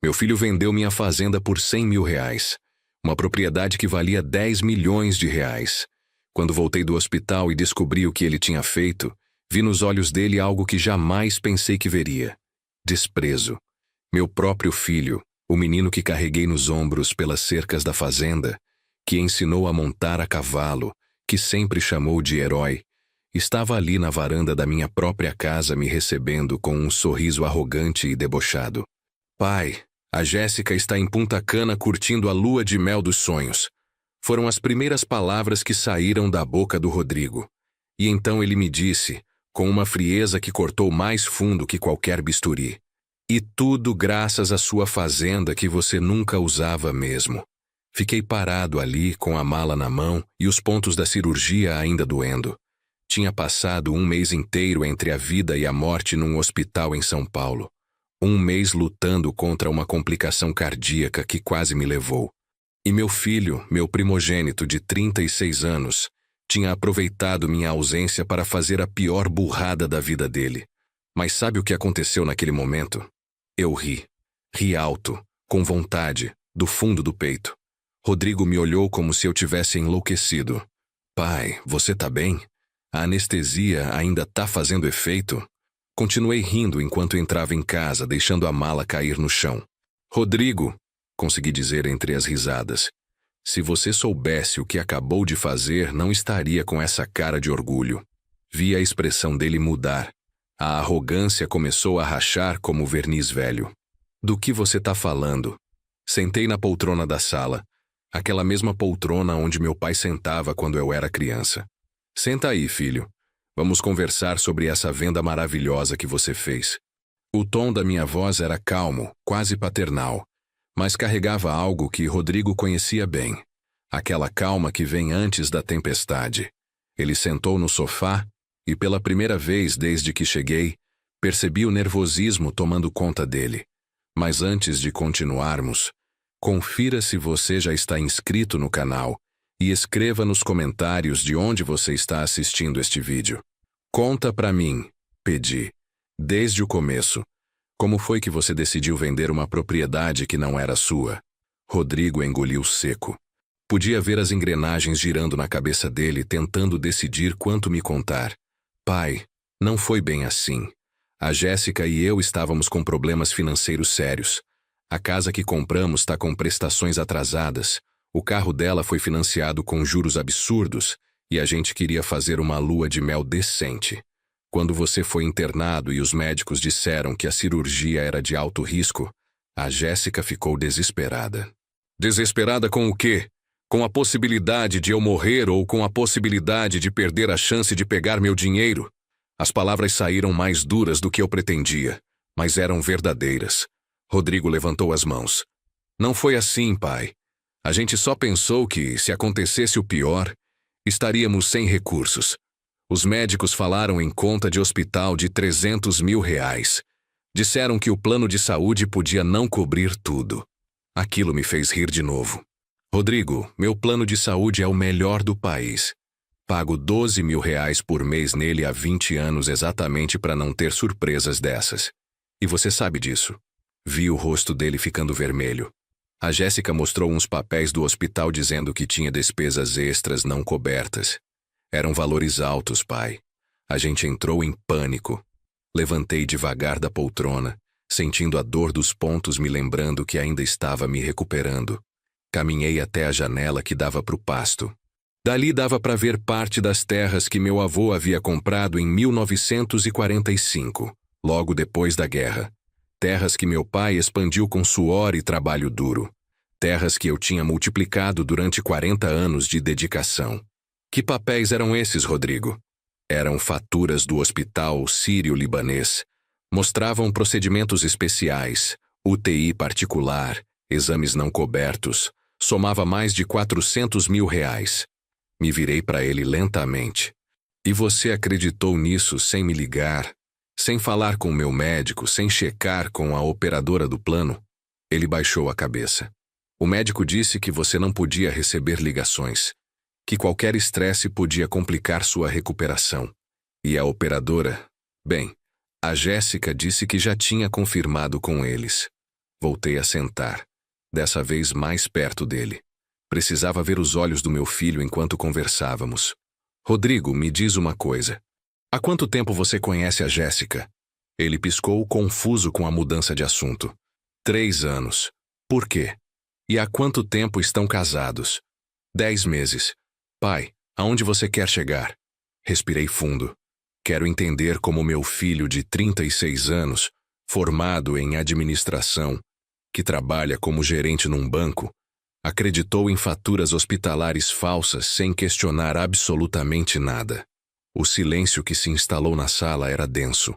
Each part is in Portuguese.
Meu filho vendeu minha fazenda por R$ 100.000, uma propriedade que valia R$ 10 milhões. Quando voltei do hospital e descobri o que ele tinha feito, vi nos olhos dele algo que jamais pensei que veria: desprezo. Meu próprio filho, o menino que carreguei nos ombros pelas cercas da fazenda, que ensinou a montar a cavalo, que sempre chamou de herói, estava ali na varanda da minha própria casa me recebendo com um sorriso arrogante e debochado. Pai, a Jéssica está em Punta Cana curtindo a lua de mel dos sonhos. Foram as primeiras palavras que saíram da boca do Rodrigo. E então ele me disse, com uma frieza que cortou mais fundo que qualquer bisturi: e tudo graças à sua fazenda que você nunca usava mesmo. Fiquei parado ali com a mala na mão e os pontos da cirurgia ainda doendo. Tinha passado um mês inteiro entre a vida e a morte num hospital em São Paulo. Um mês lutando contra uma complicação cardíaca que quase me levou. E meu filho, meu primogênito de 36 anos, tinha aproveitado minha ausência para fazer a pior burrada da vida dele. Mas sabe o que aconteceu naquele momento? Eu ri. Ri alto, com vontade, do fundo do peito. Rodrigo me olhou como se eu tivesse enlouquecido. Pai, você tá bem? A anestesia ainda tá fazendo efeito? Continuei rindo enquanto entrava em casa, deixando a mala cair no chão. Rodrigo, consegui dizer entre as risadas, se você soubesse o que acabou de fazer, não estaria com essa cara de orgulho. Vi a expressão dele mudar. A arrogância começou a rachar como verniz velho. Do que você tá falando? Sentei na poltrona da sala, aquela mesma poltrona onde meu pai sentava quando eu era criança. Senta aí, filho. Vamos conversar sobre essa venda maravilhosa que você fez. O tom da minha voz era calmo, quase paternal, mas carregava algo que Rodrigo conhecia bem. Aquela calma que vem antes da tempestade. Ele sentou no sofá e, pela primeira vez desde que cheguei, percebi o nervosismo tomando conta dele. Mas antes de continuarmos, confira se você já está inscrito no canal e escreva nos comentários de onde você está assistindo este vídeo. Conta pra mim, pedi, desde o começo. Como foi que você decidiu vender uma propriedade que não era sua? Rodrigo engoliu seco. Podia ver as engrenagens girando na cabeça dele, tentando decidir quanto me contar. Pai, não foi bem assim. A Jéssica e eu estávamos com problemas financeiros sérios. A casa que compramos está com prestações atrasadas. O carro dela foi financiado com juros absurdos e a gente queria fazer uma lua de mel decente. Quando você foi internado e os médicos disseram que a cirurgia era de alto risco, a Jéssica ficou desesperada. Desesperada com o quê? Com a possibilidade de eu morrer ou com a possibilidade de perder a chance de pegar meu dinheiro? As palavras saíram mais duras do que eu pretendia, mas eram verdadeiras. Rodrigo levantou as mãos. Não foi assim, pai. A gente só pensou que, se acontecesse o pior, estaríamos sem recursos. Os médicos falaram em conta de hospital de R$ 300 mil. Disseram que o plano de saúde podia não cobrir tudo. Aquilo me fez rir de novo. Rodrigo, meu plano de saúde é o melhor do país. Pago R$ 12 mil por mês nele há 20 anos exatamente para não ter surpresas dessas. E você sabe disso. Vi o rosto dele ficando vermelho. A Jéssica mostrou uns papéis do hospital dizendo que tinha despesas extras não cobertas. Eram valores altos, pai. A gente entrou em pânico. Levantei devagar da poltrona, sentindo a dor dos pontos me lembrando que ainda estava me recuperando. Caminhei até a janela que dava para o pasto. Dali dava para ver parte das terras que meu avô havia comprado em 1945, logo depois da guerra. Terras que meu pai expandiu com suor e trabalho duro. Terras que eu tinha multiplicado durante 40 anos de dedicação. Que papéis eram esses, Rodrigo? Eram faturas do hospital sírio-libanês. Mostravam procedimentos especiais, UTI particular, exames não cobertos. Somava mais de R$ 400 mil. Me virei para ele lentamente. E você acreditou nisso sem me ligar? Sem falar com o meu médico, sem checar com a operadora do plano? Ele baixou a cabeça. O médico disse que você não podia receber ligações, que qualquer estresse podia complicar sua recuperação. E a operadora? Bem, a Jéssica disse que já tinha confirmado com eles. Voltei a sentar, dessa vez mais perto dele. Precisava ver os olhos do meu filho enquanto conversávamos. Rodrigo, me diz uma coisa. Há quanto tempo você conhece a Jéssica? Ele piscou, confuso com a mudança de assunto. 3 anos. Por quê? E há quanto tempo estão casados? 10 meses. Pai, aonde você quer chegar? Respirei fundo. Quero entender como meu filho de 36 anos, formado em administração, que trabalha como gerente num banco, acreditou em faturas hospitalares falsas sem questionar absolutamente nada. O silêncio que se instalou na sala era denso.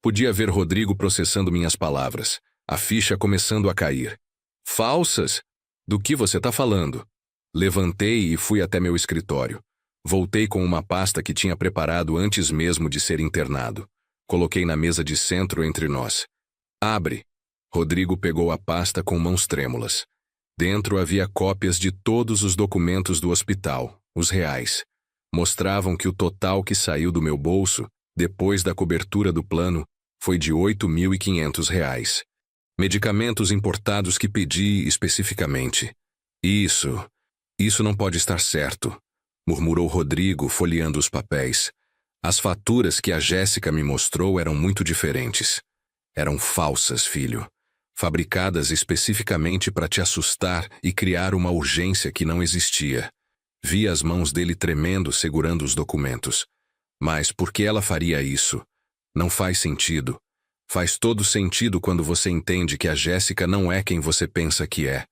Podia ver Rodrigo processando minhas palavras, a ficha começando a cair. Falsas? Do que você está falando? Levantei e fui até meu escritório. Voltei com uma pasta que tinha preparado antes mesmo de ser internado. Coloquei na mesa de centro entre nós. Abre. Rodrigo pegou a pasta com mãos trêmulas. Dentro havia cópias de todos os documentos do hospital, os reais. Mostravam que o total que saiu do meu bolso, depois da cobertura do plano, foi de R$ 8.500. Medicamentos importados que pedi especificamente. Isso não pode estar certo, murmurou Rodrigo, folheando os papéis. As faturas que a Jéssica me mostrou eram muito diferentes. Eram falsas, filho. Fabricadas especificamente para te assustar e criar uma urgência que não existia. Vi as mãos dele tremendo segurando os documentos. Mas por que ela faria isso? Não faz sentido. Faz todo sentido quando você entende que a Jéssica não é quem você pensa que é.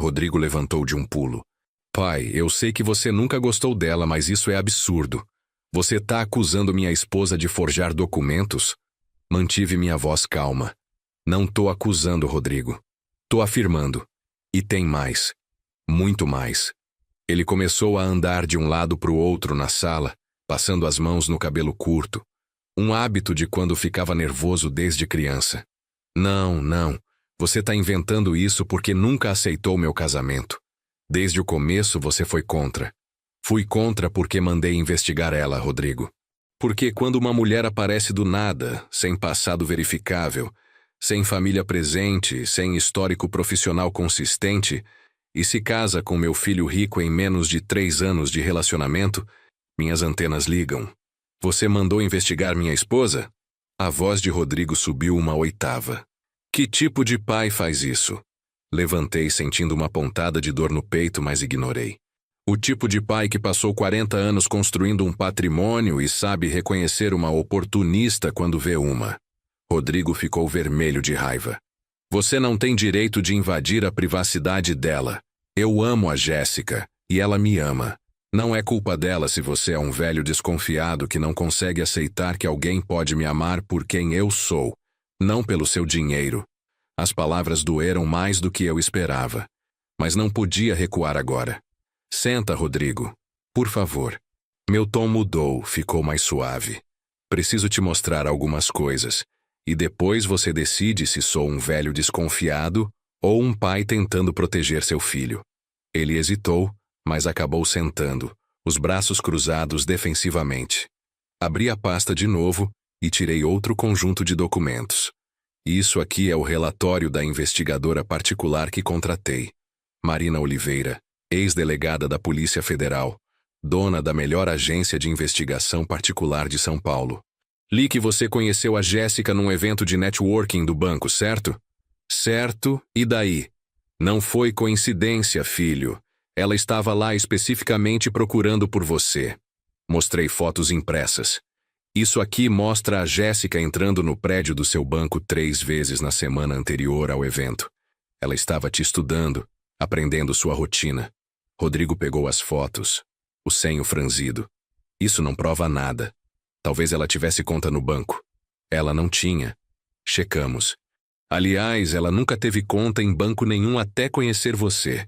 Rodrigo levantou de um pulo. Pai, eu sei que você nunca gostou dela, mas isso é absurdo. Você está acusando minha esposa de forjar documentos? Mantive minha voz calma. Não tô acusando, Rodrigo. Tô afirmando. E tem mais. Muito mais. Ele começou a andar de um lado para o outro na sala, passando as mãos no cabelo curto. Um hábito de quando ficava nervoso desde criança. Não. Você está inventando isso porque nunca aceitou meu casamento. Desde o começo você foi contra. Fui contra porque mandei investigar ela, Rodrigo. Porque quando uma mulher aparece do nada, sem passado verificável, sem família presente, sem histórico profissional consistente, e se casa com meu filho rico em menos de 3 anos de relacionamento, minhas antenas ligam. Você mandou investigar minha esposa? A voz de Rodrigo subiu uma oitava. Que tipo de pai faz isso? Levantei sentindo uma pontada de dor no peito, mas ignorei. O tipo de pai que passou 40 anos construindo um patrimônio e sabe reconhecer uma oportunista quando vê uma. Rodrigo ficou vermelho de raiva. Você não tem direito de invadir a privacidade dela. Eu amo a Jéssica, e ela me ama. Não é culpa dela se você é um velho desconfiado que não consegue aceitar que alguém pode me amar por quem eu sou, não pelo seu dinheiro. As palavras doeram mais do que eu esperava. Mas não podia recuar agora. Senta, Rodrigo. Por favor. Meu tom mudou, ficou mais suave. Preciso te mostrar algumas coisas. E depois você decide se sou um velho desconfiado ou um pai tentando proteger seu filho. Ele hesitou, mas acabou sentando, os braços cruzados defensivamente. Abri a pasta de novo e tirei outro conjunto de documentos. Isso aqui é o relatório da investigadora particular que contratei. Marina Oliveira, ex-delegada da Polícia Federal, dona da melhor agência de investigação particular de São Paulo. Li que você conheceu a Jéssica num evento de networking do banco, certo? Certo, e daí? Não foi coincidência, filho. Ela estava lá especificamente procurando por você. Mostrei fotos impressas. Isso aqui mostra a Jéssica entrando no prédio do seu banco 3 vezes na semana anterior ao evento. Ela estava te estudando, aprendendo sua rotina. Rodrigo pegou as fotos, o senho franzido. Isso não prova nada. Talvez ela tivesse conta no banco. Ela não tinha. Checamos. Aliás, ela nunca teve conta em banco nenhum até conhecer você.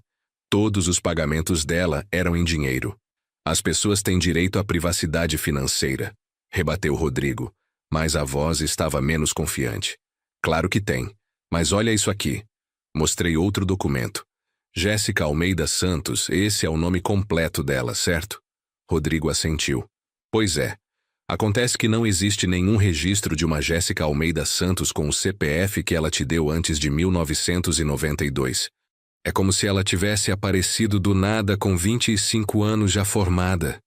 Todos os pagamentos dela eram em dinheiro. As pessoas têm direito à privacidade financeira, rebateu Rodrigo, mas a voz estava menos confiante. Claro que tem, mas olha isso aqui. Mostrei outro documento. Jéssica Almeida Santos, esse é o nome completo dela, certo? Rodrigo assentiu. Pois é. Acontece que não existe nenhum registro de uma Jéssica Almeida Santos com o CPF que ela te deu antes de 1992. É como se ela tivesse aparecido do nada com 25 anos já formada.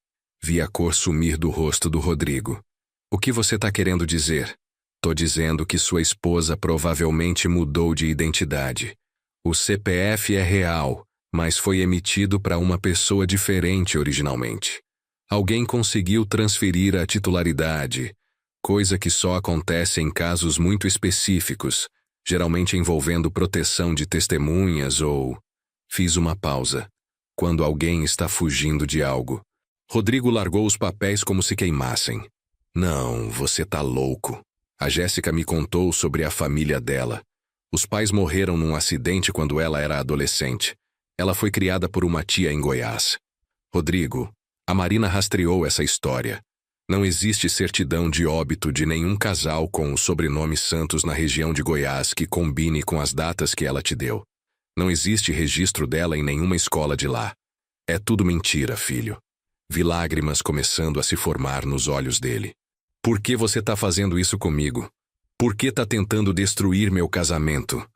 Vi a cor sumir do rosto do Rodrigo. O que você tá querendo dizer? Tô dizendo que sua esposa provavelmente mudou de identidade. O CPF é real, mas foi emitido para uma pessoa diferente originalmente. Alguém conseguiu transferir a titularidade, coisa que só acontece em casos muito específicos, geralmente envolvendo proteção de testemunhas ou... Fiz uma pausa. Quando alguém está fugindo de algo. Rodrigo largou os papéis como se queimassem. Não, você tá louco. A Jéssica me contou sobre a família dela. Os pais morreram num acidente quando ela era adolescente. Ela foi criada por uma tia em Goiás. Rodrigo, a Marina rastreou essa história. Não existe certidão de óbito de nenhum casal com o sobrenome Santos na região de Goiás que combine com as datas que ela te deu. Não existe registro dela em nenhuma escola de lá. É tudo mentira, filho. Vi lágrimas começando a se formar nos olhos dele. Por que você tá fazendo isso comigo? Por que tá tentando destruir meu casamento?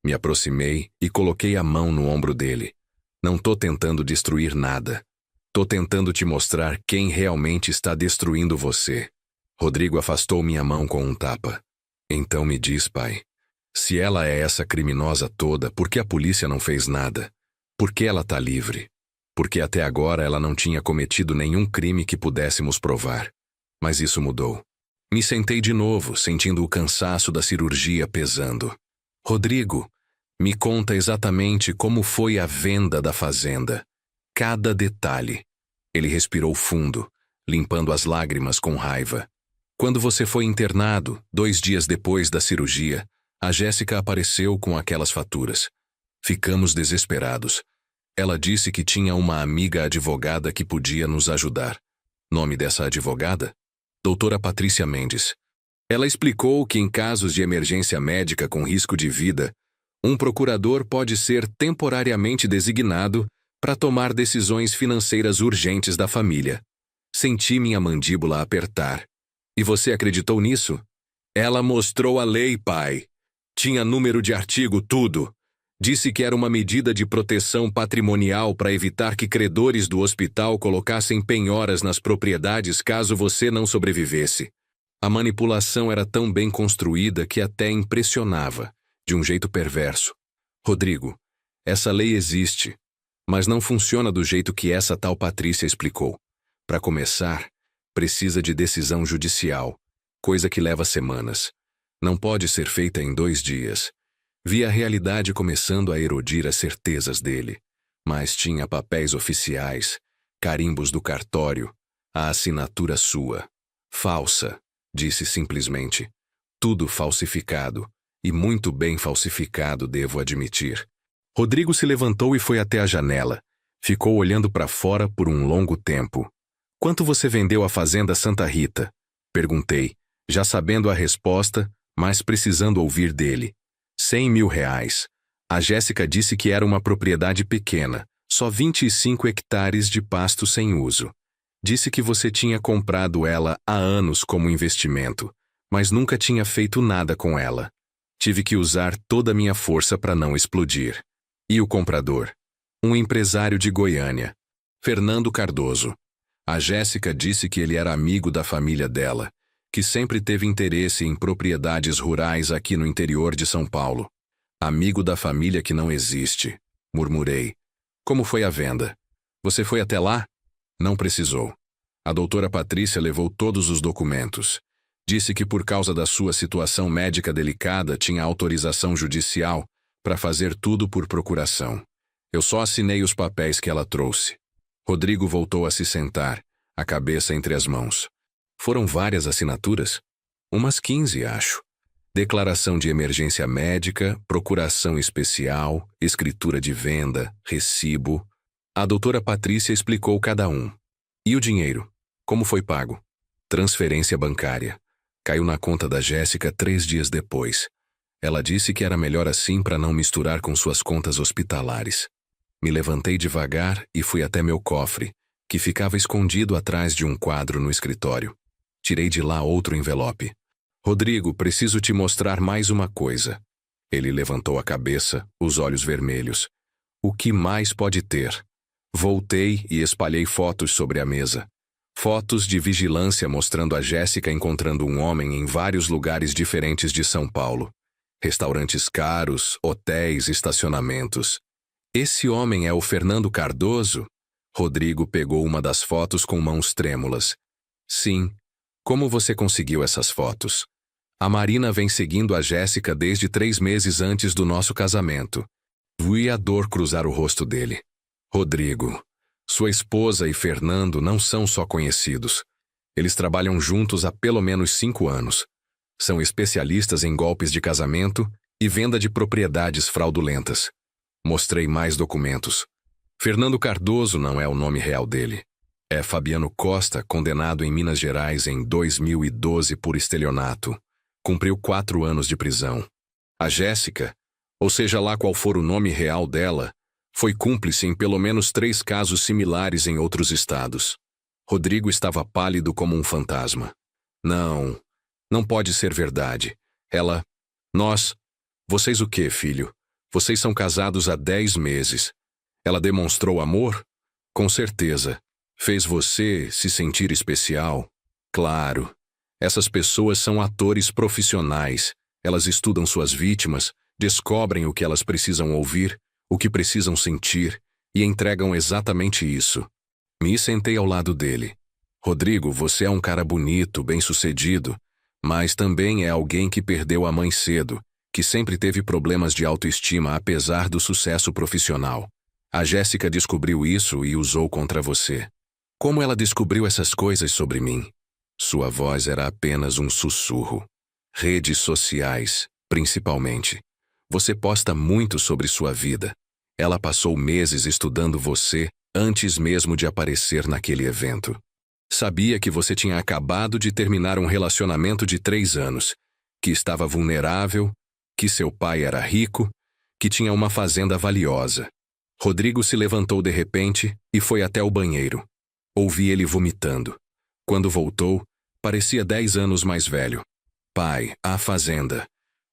Me aproximei e coloquei a mão no ombro dele. Não tô tentando destruir nada. Tô tentando te mostrar quem realmente está destruindo você. Rodrigo afastou minha mão com um tapa. Então me diz, pai. Se ela é essa criminosa toda, por que a polícia não fez nada? Por que ela tá livre? Porque até agora ela não tinha cometido nenhum crime que pudéssemos provar. Mas isso mudou. Me sentei de novo, sentindo o cansaço da cirurgia pesando. Rodrigo, me conta exatamente como foi a venda da fazenda. Cada detalhe. Ele respirou fundo, limpando as lágrimas com raiva. Quando você foi internado, 2 dias depois da cirurgia, a Jéssica apareceu com aquelas faturas. Ficamos desesperados. Ela disse que tinha uma amiga advogada que podia nos ajudar. Nome dessa advogada? Doutora Patrícia Mendes. Ela explicou que em casos de emergência médica com risco de vida, um procurador pode ser temporariamente designado para tomar decisões financeiras urgentes da família. Senti minha mandíbula apertar. E você acreditou nisso? Ela mostrou a lei, pai. Tinha número de artigo, tudo. Disse que era uma medida de proteção patrimonial para evitar que credores do hospital colocassem penhoras nas propriedades caso você não sobrevivesse. A manipulação era tão bem construída que até impressionava, de um jeito perverso. Rodrigo, essa lei existe, mas não funciona do jeito que essa tal Patrícia explicou. Para começar, precisa de decisão judicial, coisa que leva semanas. Não pode ser feita em 2 dias. Vi a realidade começando a erodir as certezas dele, mas tinha papéis oficiais, carimbos do cartório, a assinatura sua. Falsa, disse simplesmente. Tudo falsificado, e muito bem falsificado, devo admitir. Rodrigo se levantou e foi até a janela. Ficou olhando para fora por um longo tempo. Quanto você vendeu a fazenda Santa Rita? Perguntei, já sabendo a resposta, mas precisando ouvir dele. 100 mil reais. A Jéssica disse que era uma propriedade pequena, só 25 hectares de pasto sem uso. Disse que você tinha comprado ela há anos como investimento, mas nunca tinha feito nada com ela. Tive que usar toda a minha força para não explodir. E o comprador? Um empresário de Goiânia, Fernando Cardoso. A Jéssica disse que ele era amigo da família dela, que sempre teve interesse em propriedades rurais aqui no interior de São Paulo. Amigo da família que não existe, murmurei. Como foi a venda? Você foi até lá? Não precisou. A doutora Patrícia levou todos os documentos. Disse que por causa da sua situação médica delicada tinha autorização judicial para fazer tudo por procuração. Eu só assinei os papéis que ela trouxe. Rodrigo voltou a se sentar, a cabeça entre as mãos. Foram várias assinaturas? Umas 15, acho. Declaração de emergência médica, procuração especial, escritura de venda, recibo. A doutora Patrícia explicou cada um. E o dinheiro? Como foi pago? Transferência bancária. Caiu na conta da Jéssica 3 dias depois. Ela disse que era melhor assim para não misturar com suas contas hospitalares. Me levantei devagar e fui até meu cofre, que ficava escondido atrás de um quadro no escritório. Tirei de lá outro envelope. Rodrigo, preciso te mostrar mais uma coisa. Ele levantou a cabeça, os olhos vermelhos. O que mais pode ter? Voltei e espalhei fotos sobre a mesa. Fotos de vigilância mostrando a Jéssica encontrando um homem em vários lugares diferentes de São Paulo. Restaurantes caros, hotéis, estacionamentos. Esse homem é o Fernando Cardoso? Rodrigo pegou uma das fotos com mãos trêmulas. Sim. Como você conseguiu essas fotos? A Marina vem seguindo a Jéssica desde 3 meses antes do nosso casamento. Vi a dor cruzar o rosto dele. Rodrigo, sua esposa e Fernando não são só conhecidos. Eles trabalham juntos há pelo menos 5 anos. São especialistas em golpes de casamento e venda de propriedades fraudulentas. Mostrei mais documentos. Fernando Cardoso não é o nome real dele. É Fabiano Costa, condenado em Minas Gerais em 2012 por estelionato. Cumpriu 4 anos de prisão. A Jéssica, ou seja lá qual for o nome real dela, foi cúmplice em pelo menos 3 casos similares em outros estados. Rodrigo estava pálido como um fantasma. Não pode ser verdade. Vocês o quê, filho? Vocês são casados há 10 meses. Ela demonstrou amor? Com certeza. Fez você se sentir especial? Claro. Essas pessoas são atores profissionais. Elas estudam suas vítimas, descobrem o que elas precisam ouvir, o que precisam sentir, e entregam exatamente isso. Me sentei ao lado dele. Rodrigo, você é um cara bonito, bem-sucedido, mas também é alguém que perdeu a mãe cedo, que sempre teve problemas de autoestima apesar do sucesso profissional. A Jéssica descobriu isso e usou contra você. Como ela descobriu essas coisas sobre mim? Sua voz era apenas um sussurro. Redes sociais, principalmente. Você posta muito sobre sua vida. Ela passou meses estudando você antes mesmo de aparecer naquele evento. Sabia que você tinha acabado de terminar um relacionamento de 3 anos, que estava vulnerável, que seu pai era rico, que tinha uma fazenda valiosa. Rodrigo se levantou de repente e foi até o banheiro. Ouvi ele vomitando. Quando voltou, parecia 10 anos mais velho. Pai, a fazenda.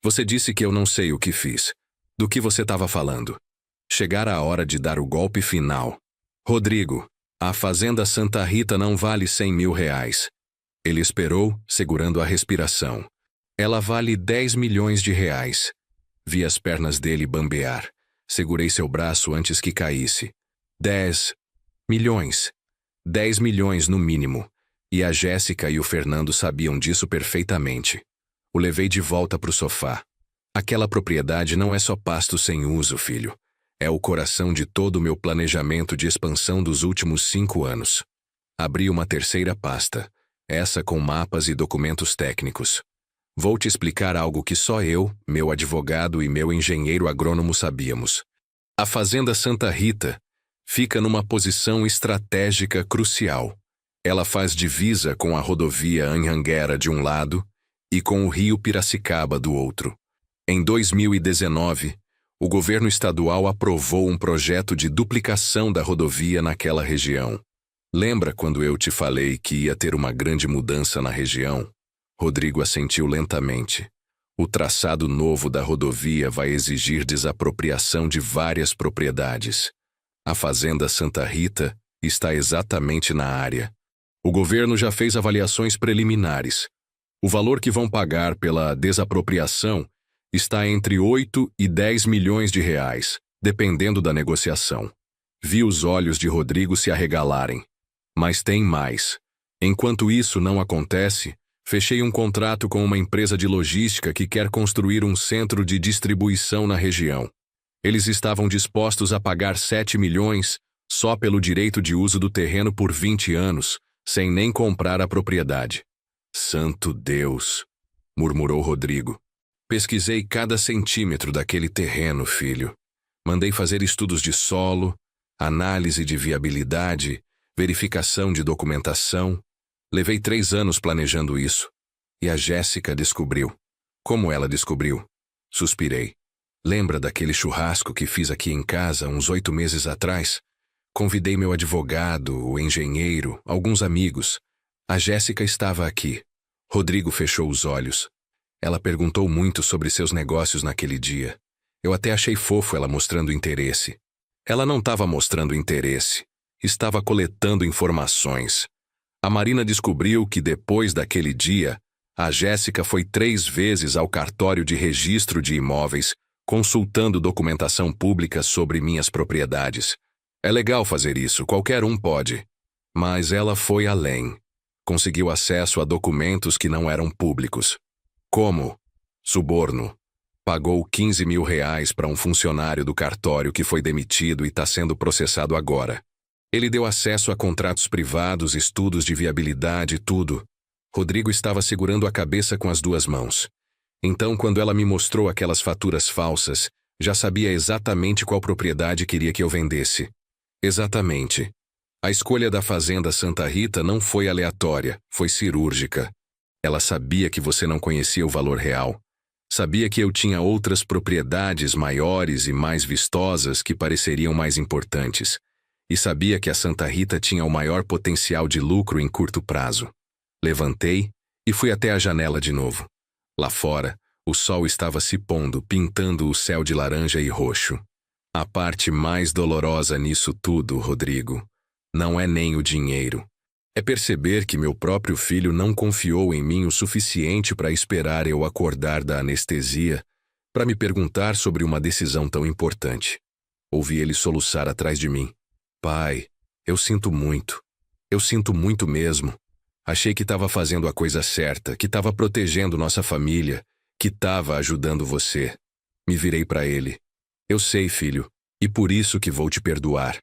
Você disse que eu não sei o que fiz. Do que você estava falando? Chegara a hora de dar o golpe final. Rodrigo, a fazenda Santa Rita não vale 100 mil reais. Ele esperou, segurando a respiração. Ela vale 10 milhões de reais. Vi as pernas dele bambear. Segurei seu braço antes que caísse. 10 milhões. 10 milhões no mínimo. E a Jéssica e o Fernando sabiam disso perfeitamente. O levei de volta para o sofá. Aquela propriedade não é só pasto sem uso, filho. É o coração de todo o meu planejamento de expansão dos últimos 5 anos. Abri uma terceira pasta, essa com mapas e documentos técnicos. Vou te explicar algo que só eu, meu advogado e meu engenheiro agrônomo sabíamos. A Fazenda Santa Rita fica numa posição estratégica crucial. Ela faz divisa com a rodovia Anhanguera de um lado e com o rio Piracicaba do outro. Em 2019, o governo estadual aprovou um projeto de duplicação da rodovia naquela região. Lembra quando eu te falei que ia ter uma grande mudança na região? Rodrigo assentiu lentamente. O traçado novo da rodovia vai exigir desapropriação de várias propriedades. A Fazenda Santa Rita está exatamente na área. O governo já fez avaliações preliminares. O valor que vão pagar pela desapropriação está entre 8 e 10 milhões de reais, dependendo da negociação. Vi os olhos de Rodrigo se arregalarem. Mas tem mais. Enquanto isso não acontece, fechei um contrato com uma empresa de logística que quer construir um centro de distribuição na região. Eles estavam dispostos a pagar 7 milhões só pelo direito de uso do terreno por 20 anos, sem nem comprar a propriedade. Santo Deus, murmurou Rodrigo. Pesquisei cada centímetro daquele terreno, filho. Mandei fazer estudos de solo, análise de viabilidade, verificação de documentação. Levei 3 anos planejando isso. E a Jéssica descobriu. Como ela descobriu? Suspirei. Lembra daquele churrasco que fiz aqui em casa uns 8 meses atrás? Convidei meu advogado, o engenheiro, alguns amigos. A Jéssica estava aqui. Rodrigo fechou os olhos. Ela perguntou muito sobre seus negócios naquele dia. Eu até achei fofo ela mostrando interesse. Ela não estava mostrando interesse. Estava coletando informações. A Marina descobriu que depois daquele dia, a Jéssica foi 3 vezes ao cartório de registro de imóveis, consultando documentação pública sobre minhas propriedades. É legal fazer isso, qualquer um pode. Mas ela foi além. Conseguiu acesso a documentos que não eram públicos. Como? Suborno. Pagou R$ 15.000 para um funcionário do cartório que foi demitido e está sendo processado agora. Ele deu acesso a contratos privados, estudos de viabilidade, tudo. Rodrigo estava segurando a cabeça com as 2 mãos. Então, quando ela me mostrou aquelas faturas falsas, já sabia exatamente qual propriedade queria que eu vendesse. Exatamente. A escolha da Fazenda Santa Rita não foi aleatória, foi cirúrgica. Ela sabia que você não conhecia o valor real. Sabia que eu tinha outras propriedades maiores e mais vistosas que pareceriam mais importantes. E sabia que a Santa Rita tinha o maior potencial de lucro em curto prazo. Levantei e fui até a janela de novo. Lá fora, o sol estava se pondo, pintando o céu de laranja e roxo. A parte mais dolorosa nisso tudo, Rodrigo, não é nem o dinheiro. É perceber que meu próprio filho não confiou em mim o suficiente para esperar eu acordar da anestesia para me perguntar sobre uma decisão tão importante. Ouvi ele soluçar atrás de mim. Pai, eu sinto muito. Eu sinto muito mesmo. Achei que estava fazendo a coisa certa, que estava protegendo nossa família, que estava ajudando você. Me virei para ele. Eu sei, filho, e por isso que vou te perdoar.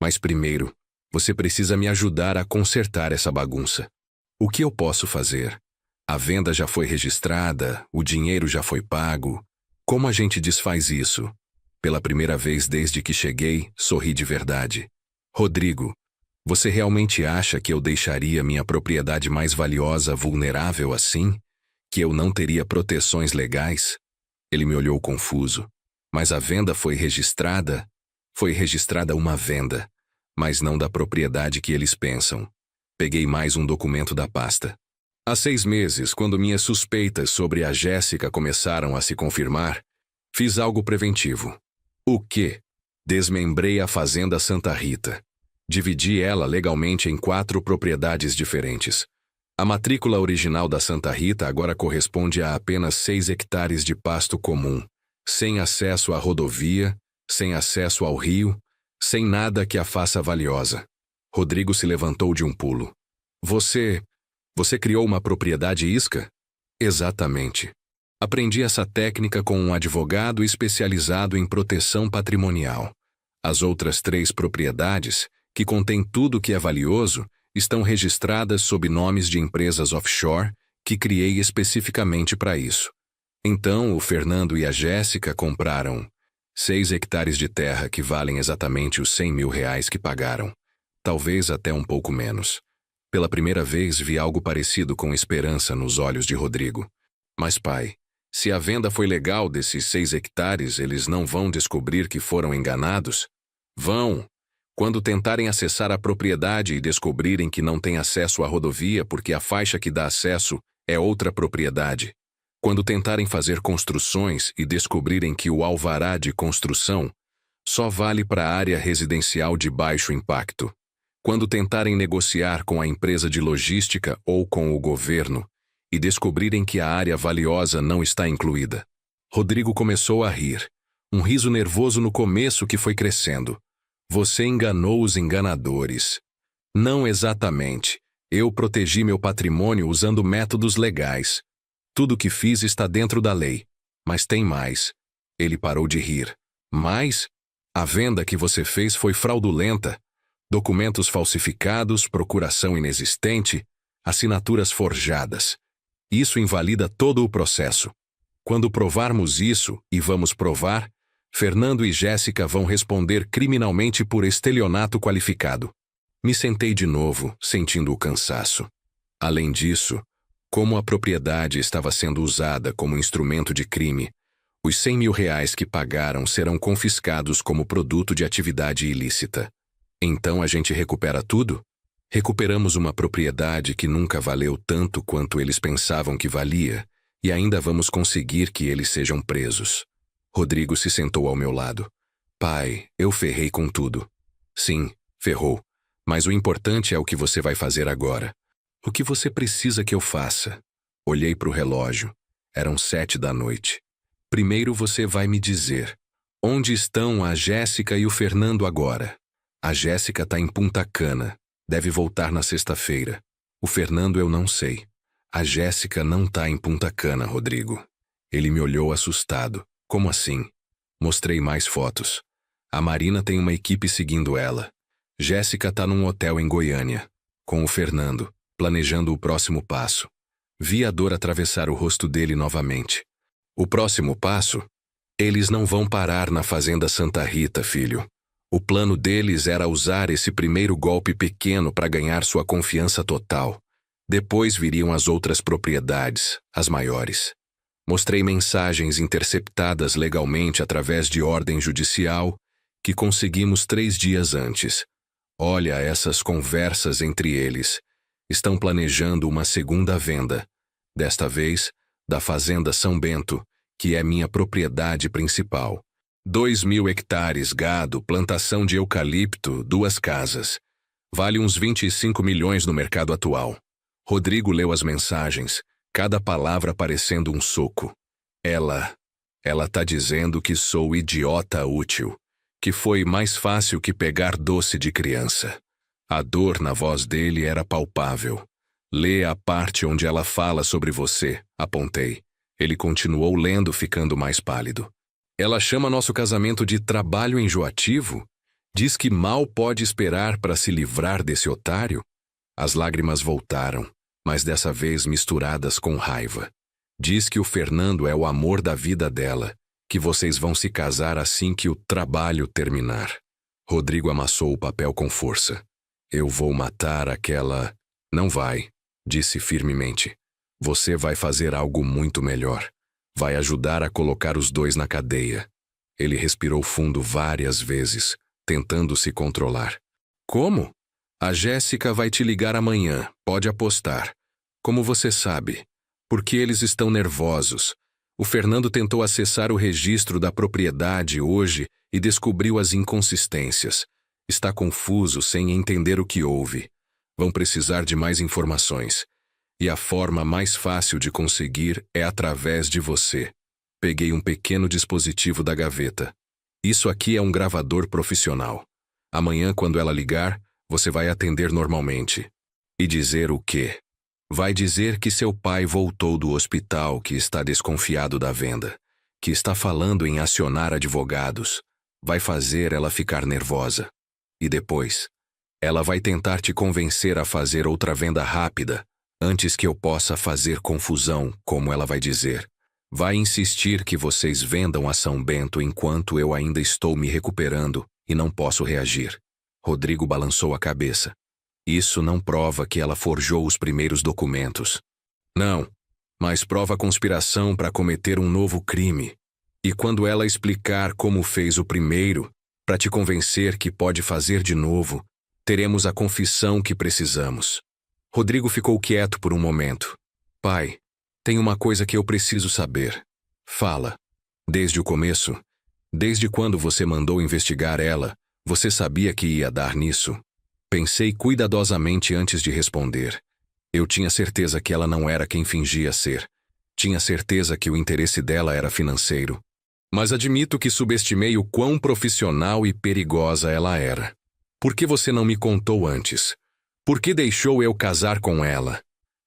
Mas primeiro, você precisa me ajudar a consertar essa bagunça. O que eu posso fazer? A venda já foi registrada, o dinheiro já foi pago. Como a gente desfaz isso? Pela primeira vez desde que cheguei, sorri de verdade. Rodrigo, você realmente acha que eu deixaria minha propriedade mais valiosa vulnerável assim? Que eu não teria proteções legais? Ele me olhou confuso. Mas a venda foi registrada? Foi registrada uma venda, mas não da propriedade que eles pensam. Peguei mais um documento da pasta. Há 6 meses, quando minhas suspeitas sobre a Jéssica começaram a se confirmar, fiz algo preventivo. O quê? Desmembrei a Fazenda Santa Rita. Dividi ela legalmente em 4 propriedades diferentes. A matrícula original da Santa Rita agora corresponde a apenas 6 hectares de pasto comum, sem acesso à rodovia, sem acesso ao rio, sem nada que a faça valiosa. Rodrigo se levantou de um pulo. Você criou uma propriedade isca? Exatamente. Aprendi essa técnica com um advogado especializado em proteção patrimonial. As outras 3 propriedades, que contêm tudo que é valioso, estão registradas sob nomes de empresas offshore que criei especificamente para isso. Então, o Fernando e a Jéssica compraram 6 hectares de terra que valem exatamente os R$ 100.000 que pagaram. Talvez até um pouco menos. Pela primeira vez vi algo parecido com esperança nos olhos de Rodrigo. Mas pai, se a venda foi legal desses 6 hectares, eles não vão descobrir que foram enganados? Vão! Quando tentarem acessar a propriedade e descobrirem que não têm acesso à rodovia porque a faixa que dá acesso é outra propriedade. Quando tentarem fazer construções e descobrirem que o alvará de construção só vale para a área residencial de baixo impacto. Quando tentarem negociar com a empresa de logística ou com o governo e descobrirem que a área valiosa não está incluída. Rodrigo começou a rir. Um riso nervoso no começo que foi crescendo. Você enganou os enganadores. Não exatamente. Eu protegi meu patrimônio usando métodos legais. Tudo que fiz está dentro da lei. Mas tem mais. Ele parou de rir. Mais? A venda que você fez foi fraudulenta. Documentos falsificados, procuração inexistente, assinaturas forjadas. Isso invalida todo o processo. Quando provarmos isso, e vamos provar, Fernando e Jéssica vão responder criminalmente por estelionato qualificado. Me sentei de novo, sentindo o cansaço. Além disso, como a propriedade estava sendo usada como instrumento de crime, os R$ 100.000 que pagaram serão confiscados como produto de atividade ilícita. Então a gente recupera tudo? Recuperamos uma propriedade que nunca valeu tanto quanto eles pensavam que valia, e ainda vamos conseguir que eles sejam presos. Rodrigo se sentou ao meu lado. Pai, eu ferrei com tudo. Sim, ferrou. Mas o importante é o que você vai fazer agora. O que você precisa que eu faça? Olhei para o relógio. Eram 7 da noite. Primeiro você vai me dizer: onde estão a Jéssica e o Fernando agora? A Jéssica está em Punta Cana. Deve voltar na sexta-feira. O Fernando eu não sei. A Jéssica não está em Punta Cana, Rodrigo. Ele me olhou assustado. Como assim? Mostrei mais fotos. A Marina tem uma equipe seguindo ela. Jéssica está num hotel em Goiânia, com o Fernando, planejando o próximo passo. Vi a dor atravessar o rosto dele novamente. O próximo passo? Eles não vão parar na Fazenda Santa Rita, filho. O plano deles era usar esse primeiro golpe pequeno para ganhar sua confiança total. Depois viriam as outras propriedades, as maiores. Mostrei mensagens interceptadas legalmente através de ordem judicial que conseguimos 3 dias antes. Olha essas conversas entre eles. Estão planejando uma segunda venda. Desta vez, da Fazenda São Bento, que é minha propriedade principal. 2.000 hectares, gado, plantação de eucalipto, 2 casas. Vale uns 25 milhões no mercado atual. Rodrigo leu as mensagens, cada palavra parecendo um soco. Ela tá dizendo que sou idiota útil, que foi mais fácil que pegar doce de criança. A dor na voz dele era palpável. Lê a parte onde ela fala sobre você, apontei. Ele continuou lendo, ficando mais pálido. Ela chama nosso casamento de trabalho enjoativo? Diz que mal pode esperar para se livrar desse otário? As lágrimas voltaram, mas dessa vez misturadas com raiva. Diz que o Fernando é o amor da vida dela, que vocês vão se casar assim que o trabalho terminar. Rodrigo amassou o papel com força. Eu vou matar aquela... Não vai, disse firmemente. Você vai fazer algo muito melhor. Vai ajudar a colocar os dois na cadeia. Ele respirou fundo várias vezes, tentando se controlar. Como? A Jéssica vai te ligar amanhã, pode apostar. Como você sabe? Porque eles estão nervosos. O Fernando tentou acessar o registro da propriedade hoje e descobriu as inconsistências. Está confuso, sem entender o que houve. Vão precisar de mais informações. E a forma mais fácil de conseguir é através de você. Peguei um pequeno dispositivo da gaveta. Isso aqui é um gravador profissional. Amanhã, quando ela ligar, você vai atender normalmente. E dizer o quê? Vai dizer que seu pai voltou do hospital, que está desconfiado da venda, que está falando em acionar advogados. Vai fazer ela ficar nervosa. E depois, ela vai tentar te convencer a fazer outra venda rápida, antes que eu possa fazer confusão, como ela vai dizer. Vai insistir que vocês vendam a São Bento enquanto eu ainda estou me recuperando e não posso reagir. Rodrigo balançou a cabeça. Isso não prova que ela forjou os primeiros documentos. Não, mas prova conspiração para cometer um novo crime. E quando ela explicar como fez o primeiro, para te convencer que pode fazer de novo, teremos a confissão que precisamos. Rodrigo ficou quieto por um momento. Pai, tem uma coisa que eu preciso saber. Fala. Desde o começo, desde quando você mandou investigar ela, você sabia que ia dar nisso? Pensei cuidadosamente antes de responder. Eu tinha certeza que ela não era quem fingia ser. Tinha certeza que o interesse dela era financeiro. Mas admito que subestimei o quão profissional e perigosa ela era. Por que você não me contou antes? Por que deixou eu casar com ela?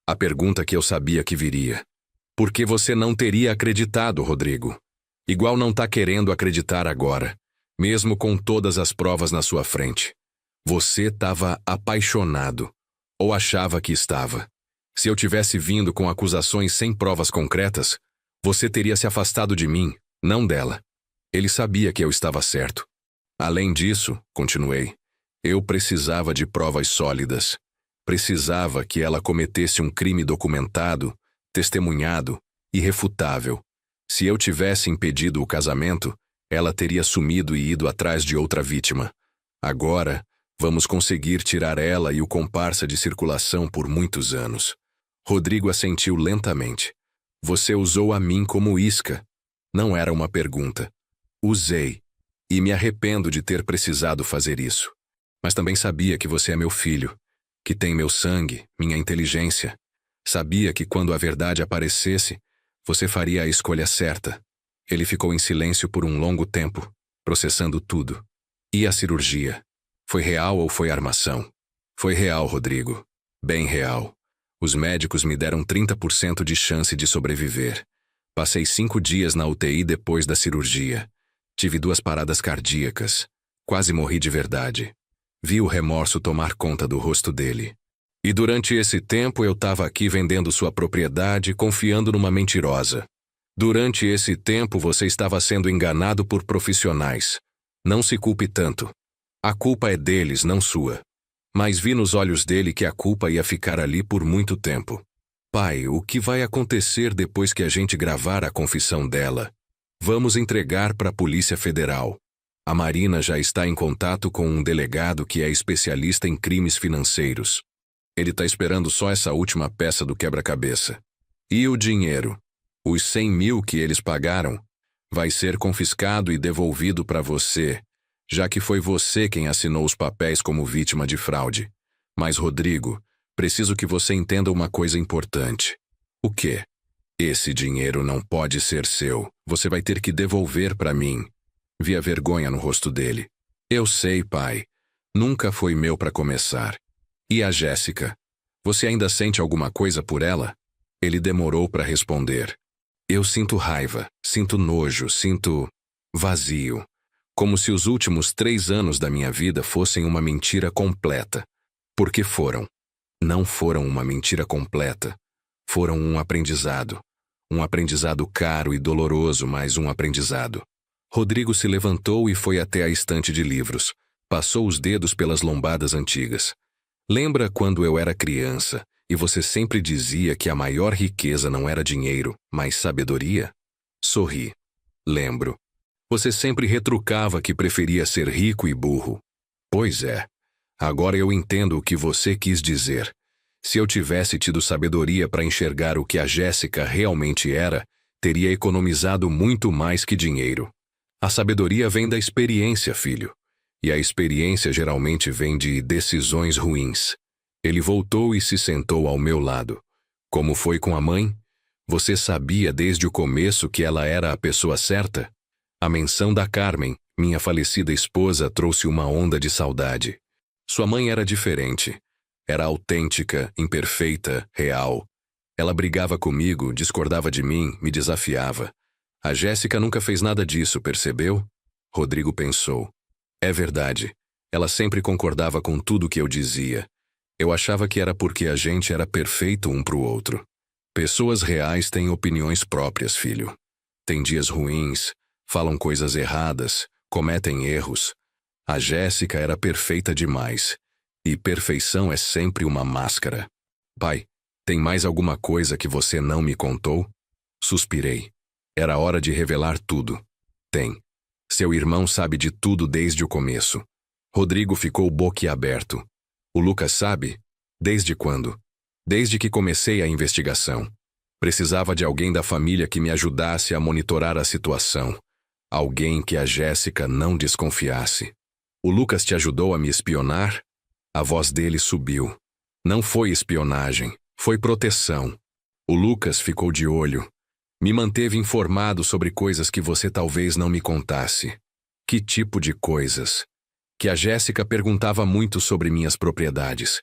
A pergunta que eu sabia que viria. Por que você não teria acreditado, Rodrigo? Igual não tá querendo acreditar agora, mesmo com todas as provas na sua frente. Você estava apaixonado, ou achava que estava. Se eu tivesse vindo com acusações sem provas concretas, você teria se afastado de mim, não dela. Ele sabia que eu estava certo. Além disso, continuei, eu precisava de provas sólidas. Precisava que ela cometesse um crime documentado, testemunhado, irrefutável. Se eu tivesse impedido o casamento, ela teria sumido e ido atrás de outra vítima. Agora, Vamos conseguir tirar ela e o comparsa de circulação por muitos anos. Rodrigo assentiu lentamente. Você usou a mim como isca. Não era uma pergunta. Usei. E me arrependo de ter precisado fazer isso. Mas também sabia que você é meu filho, que tem meu sangue, minha inteligência. Sabia que quando a verdade aparecesse, você faria a escolha certa. Ele ficou em silêncio por um longo tempo, processando tudo. E a cirurgia? Foi real ou foi armação? Foi real, Rodrigo. Bem real. Os médicos me deram 30% de chance de sobreviver. Passei 5 dias na UTI depois da cirurgia. Tive 2 paradas cardíacas. Quase morri de verdade. Vi o remorso tomar conta do rosto dele. E durante esse tempo eu estava aqui vendendo sua propriedade, confiando numa mentirosa. Durante esse tempo você estava sendo enganado por profissionais. Não se culpe tanto. A culpa é deles, não sua. Mas vi nos olhos dele que a culpa ia ficar ali por muito tempo. Pai, o que vai acontecer depois que a gente gravar a confissão dela? Vamos entregar para a Polícia Federal. A Marina já está em contato com um delegado que é especialista em crimes financeiros. Ele está esperando só essa última peça do quebra-cabeça. E o dinheiro? Os 100 mil que eles pagaram? Vai ser confiscado e devolvido para você, já que foi você quem assinou os papéis como vítima de fraude. Mas, Rodrigo, preciso que você entenda uma coisa importante. O quê? Esse dinheiro não pode ser seu. Você vai ter que devolver para mim. Vi a vergonha no rosto dele. Eu sei, pai. Nunca foi meu para começar. E a Jéssica? Você ainda sente alguma coisa por ela? Ele demorou para responder. Eu sinto raiva, sinto nojo, sinto vazio. Como se os últimos 3 anos da minha vida fossem uma mentira completa. Porque foram. Não foram uma mentira completa. Foram um aprendizado. Um aprendizado caro e doloroso, mas um aprendizado. Rodrigo se levantou e foi até a estante de livros. Passou os dedos pelas lombadas antigas. Lembra quando eu era criança e você sempre dizia que a maior riqueza não era dinheiro, mas sabedoria? Sorri. Lembro. Você sempre retrucava que preferia ser rico e burro. Pois é. Agora eu entendo o que você quis dizer. Se eu tivesse tido sabedoria para enxergar o que a Jéssica realmente era, teria economizado muito mais que dinheiro. A sabedoria vem da experiência, filho. E a experiência geralmente vem de decisões ruins. Ele voltou e se sentou ao meu lado. Como foi com a mãe? Você sabia desde o começo que ela era a pessoa certa? A menção da Carmen, minha falecida esposa, trouxe uma onda de saudade. Sua mãe era diferente. Era autêntica, imperfeita, real. Ela brigava comigo, discordava de mim, me desafiava. A Jéssica nunca fez nada disso, percebeu? Rodrigo pensou. É verdade. Ela sempre concordava com tudo que eu dizia. Eu achava que era porque a gente era perfeito um pro outro. Pessoas reais têm opiniões próprias, filho. Tem dias ruins, falam coisas erradas, cometem erros. A Jéssica era perfeita demais. E perfeição é sempre uma máscara. Pai, tem mais alguma coisa que você não me contou? Suspirei. Era hora de revelar tudo. Tem. Seu irmão sabe de tudo desde o começo. Rodrigo ficou boquiaberto. O Lucas sabe? Desde quando? Desde que comecei a investigação. Precisava de alguém da família que me ajudasse a monitorar a situação. Alguém que a Jéssica não desconfiasse. O Lucas te ajudou a me espionar? A voz dele subiu. Não foi espionagem, foi proteção. O Lucas ficou de olho. Me manteve informado sobre coisas que você talvez não me contasse. Que tipo de coisas? Que a Jéssica perguntava muito sobre minhas propriedades.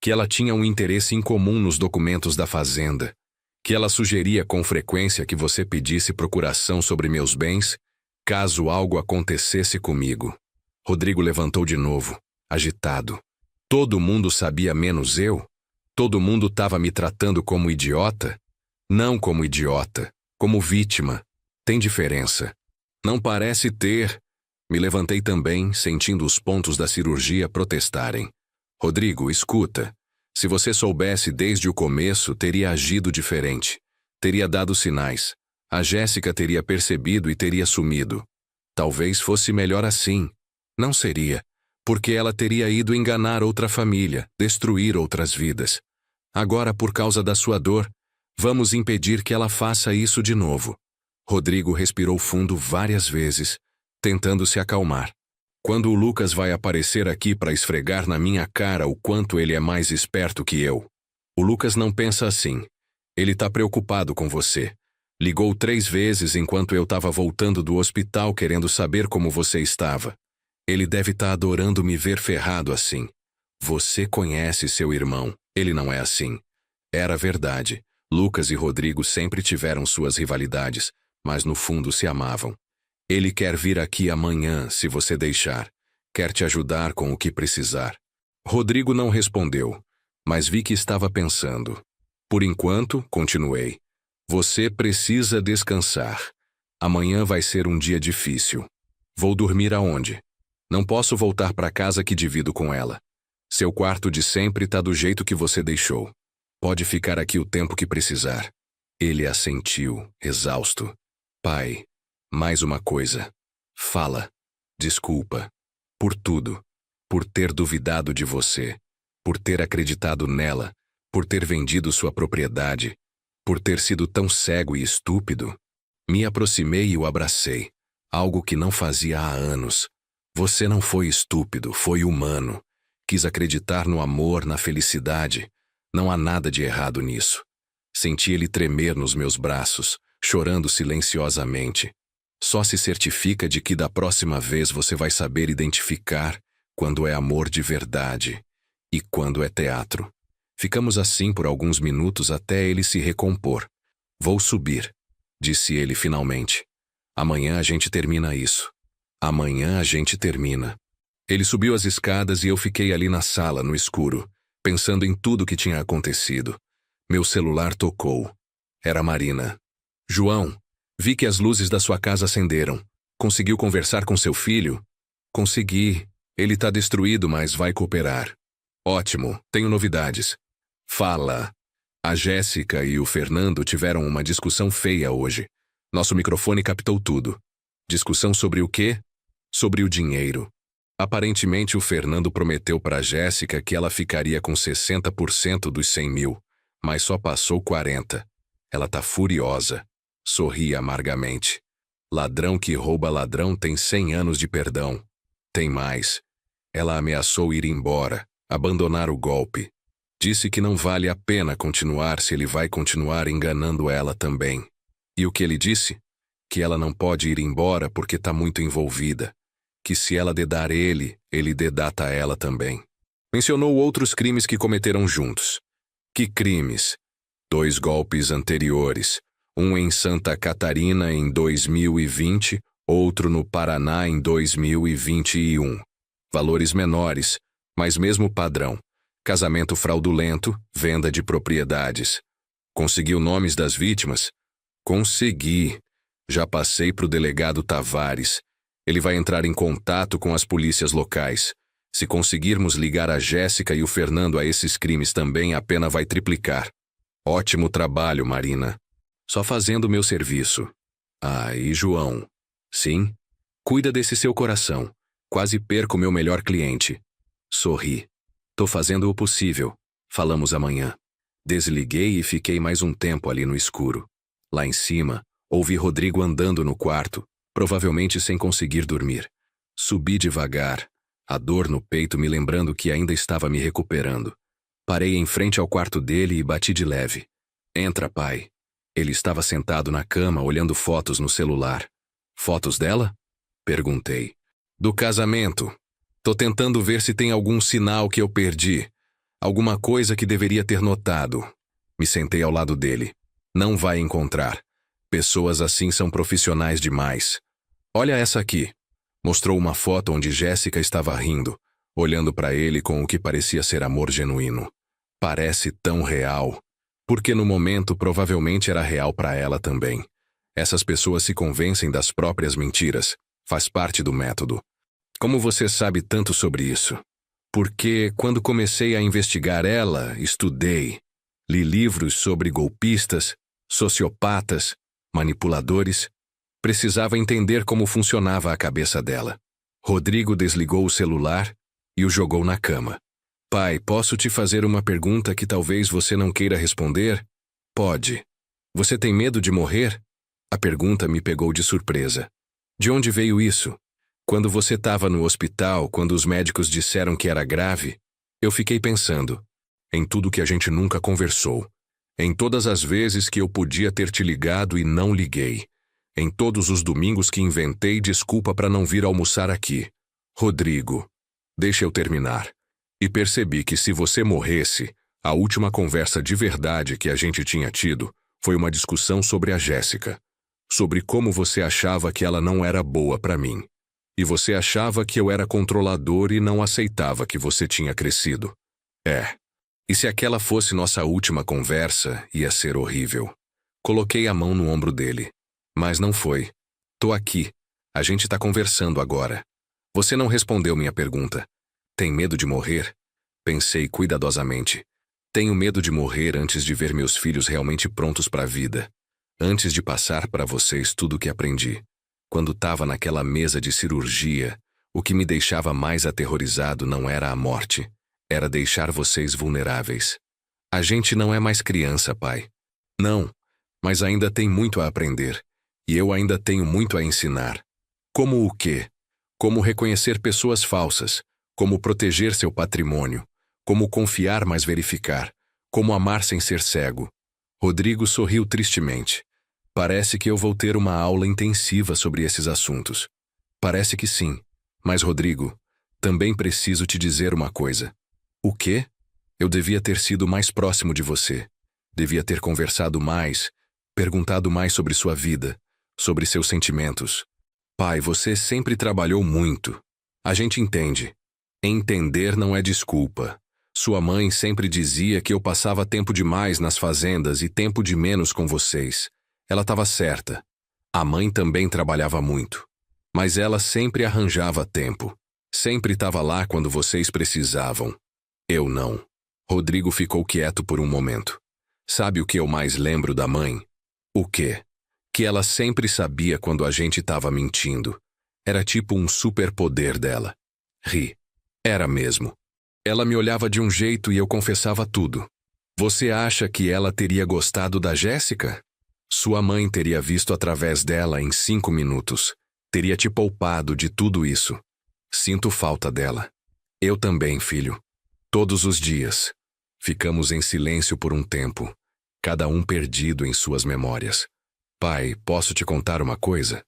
Que ela tinha um interesse incomum nos documentos da fazenda. Que ela sugeria com frequência que você pedisse procuração sobre meus bens, caso algo acontecesse comigo. Rodrigo levantou de novo, agitado. Todo mundo sabia menos eu? Todo mundo estava me tratando como idiota? Não como idiota, como vítima. Tem diferença. Não parece ter. Me levantei também, sentindo os pontos da cirurgia protestarem. Rodrigo, escuta. Se você soubesse desde o começo, teria agido diferente. Teria dado sinais. A Jéssica teria percebido e teria sumido. Talvez fosse melhor assim. Não seria. porque ela teria ido enganar outra família, destruir outras vidas. Agora, por causa da sua dor, vamos impedir que ela faça isso de novo. Rodrigo respirou fundo várias vezes, tentando se acalmar. Quando o Lucas vai aparecer aqui para esfregar na minha cara o quanto ele é mais esperto que eu? O Lucas não pensa assim. Ele tá preocupado com você. Ligou 3 vezes enquanto eu estava voltando do hospital querendo saber como você estava. Ele deve estar adorando me ver ferrado assim. Você conhece seu irmão. Ele não é assim. Era verdade. Lucas e Rodrigo sempre tiveram suas rivalidades, mas no fundo se amavam. Ele quer vir aqui amanhã, se você deixar. Quer te ajudar com o que precisar. Rodrigo não respondeu, mas vi que estava pensando. Por enquanto, continuei. Você precisa descansar. Amanhã vai ser um dia difícil. Vou dormir aonde? Não posso voltar para casa que divido com ela. Seu quarto de sempre está do jeito que você deixou. Pode ficar aqui o tempo que precisar. Ele assentiu, exausto. Pai, mais uma coisa. Fala. Desculpa. Por tudo. Por ter duvidado de você. Por ter acreditado nela. Por ter vendido sua propriedade. Por ter sido tão cego e estúpido. Me aproximei e o abracei. Algo que não fazia há anos. Você não foi estúpido, foi humano. Quis acreditar no amor, na felicidade. Não há nada de errado nisso. Senti ele tremer nos meus braços, chorando silenciosamente. Só se certifica de que da próxima vez você vai saber identificar quando é amor de verdade e quando é teatro. Ficamos assim por alguns minutos até ele se recompor. Vou subir, disse ele finalmente. Amanhã a gente termina isso. Amanhã a gente termina. Ele subiu as escadas e eu fiquei ali na sala, no escuro, pensando em tudo que tinha acontecido. Meu celular tocou. Era Marina. João, vi que as luzes da sua casa acenderam. Conseguiu conversar com seu filho? Consegui. Ele tá destruído, mas vai cooperar. Ótimo, tenho novidades. Fala. A Jéssica e o Fernando tiveram uma discussão feia hoje. Nosso microfone captou tudo. Discussão sobre o quê? Sobre o dinheiro. Aparentemente o Fernando prometeu para a Jéssica que ela ficaria com 60% dos 100 mil, mas só passou 40. Ela tá furiosa. Sorri amargamente. Ladrão que rouba ladrão tem 100 anos de perdão. Tem mais. Ela ameaçou ir embora, abandonar o golpe. Disse que não vale a pena continuar se ele vai continuar enganando ela também. E o que ele disse? Que ela não pode ir embora porque tá muito envolvida. Que se ela dedar ele dedata ela também. Mencionou outros crimes que cometeram juntos. Que crimes? 2 golpes anteriores. Um em Santa Catarina em 2020, outro no Paraná em 2021. Valores menores, mas mesmo padrão. Casamento fraudulento, venda de propriedades. Conseguiu nomes das vítimas? Consegui. Já passei pro delegado Tavares. Ele vai entrar em contato com as polícias locais. Se conseguirmos ligar a Jéssica e o Fernando a esses crimes também, a pena vai triplicar. Ótimo trabalho, Marina. Só fazendo meu serviço. Ah, e João? Sim? Cuida desse seu coração. Quase perco meu melhor cliente. Sorri. Tô fazendo o possível. Falamos amanhã. Desliguei e fiquei mais um tempo ali no escuro. Lá em cima, ouvi Rodrigo andando no quarto, provavelmente sem conseguir dormir. Subi devagar, a dor no peito me lembrando que ainda estava me recuperando. Parei em frente ao quarto dele e bati de leve. Entra, pai. Ele estava sentado na cama olhando fotos no celular. Fotos dela? Perguntei. Do casamento. Tô tentando ver se tem algum sinal que eu perdi. Alguma coisa que deveria ter notado. Me sentei ao lado dele. Não vai encontrar. Pessoas assim são profissionais demais. Olha essa aqui. Mostrou uma foto onde Jéssica estava rindo, olhando para ele com o que parecia ser amor genuíno. Parece tão real. Porque no momento provavelmente era real para ela também. Essas pessoas se convencem das próprias mentiras. Faz parte do método. Como você sabe tanto sobre isso? Porque quando comecei a investigar ela, estudei. Li livros sobre golpistas, sociopatas, manipuladores. Precisava entender como funcionava a cabeça dela. Rodrigo desligou o celular e o jogou na cama. Pai, posso te fazer uma pergunta que talvez você não queira responder? Pode. Você tem medo de morrer? A pergunta me pegou de surpresa. De onde veio isso? Quando você estava no hospital, quando os médicos disseram que era grave, eu fiquei pensando em tudo que a gente nunca conversou, em todas as vezes que eu podia ter te ligado e não liguei, em todos os domingos que inventei desculpa para não vir almoçar aqui. Rodrigo, deixa eu terminar. E percebi que se você morresse, a última conversa de verdade que a gente tinha tido foi uma discussão sobre a Jéssica, sobre como você achava que ela não era boa para mim. E você achava que eu era controlador e não aceitava que você tinha crescido. E se aquela fosse nossa última conversa, ia ser horrível. Coloquei a mão no ombro dele. Mas não foi. Tô aqui. A gente tá conversando agora. Você não respondeu minha pergunta. Tem medo de morrer? Pensei cuidadosamente. Tenho medo de morrer antes de ver meus filhos realmente prontos para a vida. Antes de passar para vocês tudo o que aprendi. Quando estava naquela mesa de cirurgia, o que me deixava mais aterrorizado não era a morte. Era deixar vocês vulneráveis. A gente não é mais criança, pai. Não, mas ainda tem muito a aprender. E eu ainda tenho muito a ensinar. Como o quê? Como reconhecer pessoas falsas. Como proteger seu patrimônio. Como confiar, mas verificar. Como amar sem ser cego. Rodrigo sorriu tristemente. Parece que eu vou ter uma aula intensiva sobre esses assuntos. Parece que sim. Mas, Rodrigo, também preciso te dizer uma coisa. O quê? Eu devia ter sido mais próximo de você. Devia ter conversado mais, perguntado mais sobre sua vida, sobre seus sentimentos. Pai, você sempre trabalhou muito. A gente entende. Entender não é desculpa. Sua mãe sempre dizia que eu passava tempo demais nas fazendas e tempo de menos com vocês. Ela estava certa. A mãe também trabalhava muito. Mas ela sempre arranjava tempo. Sempre estava lá quando vocês precisavam. Eu não. Rodrigo ficou quieto por um momento. Sabe o que eu mais lembro da mãe? O quê? Que ela sempre sabia quando a gente estava mentindo. Era tipo um superpoder dela. Ri. Era mesmo. Ela me olhava de um jeito e eu confessava tudo. Você acha que ela teria gostado da Jéssica? Sua mãe teria visto através dela em 5 minutos. Teria te poupado de tudo isso. Sinto falta dela. Eu também, filho. Todos os dias. Ficamos em silêncio por um tempo, cada um perdido em suas memórias. Pai, posso te contar uma coisa?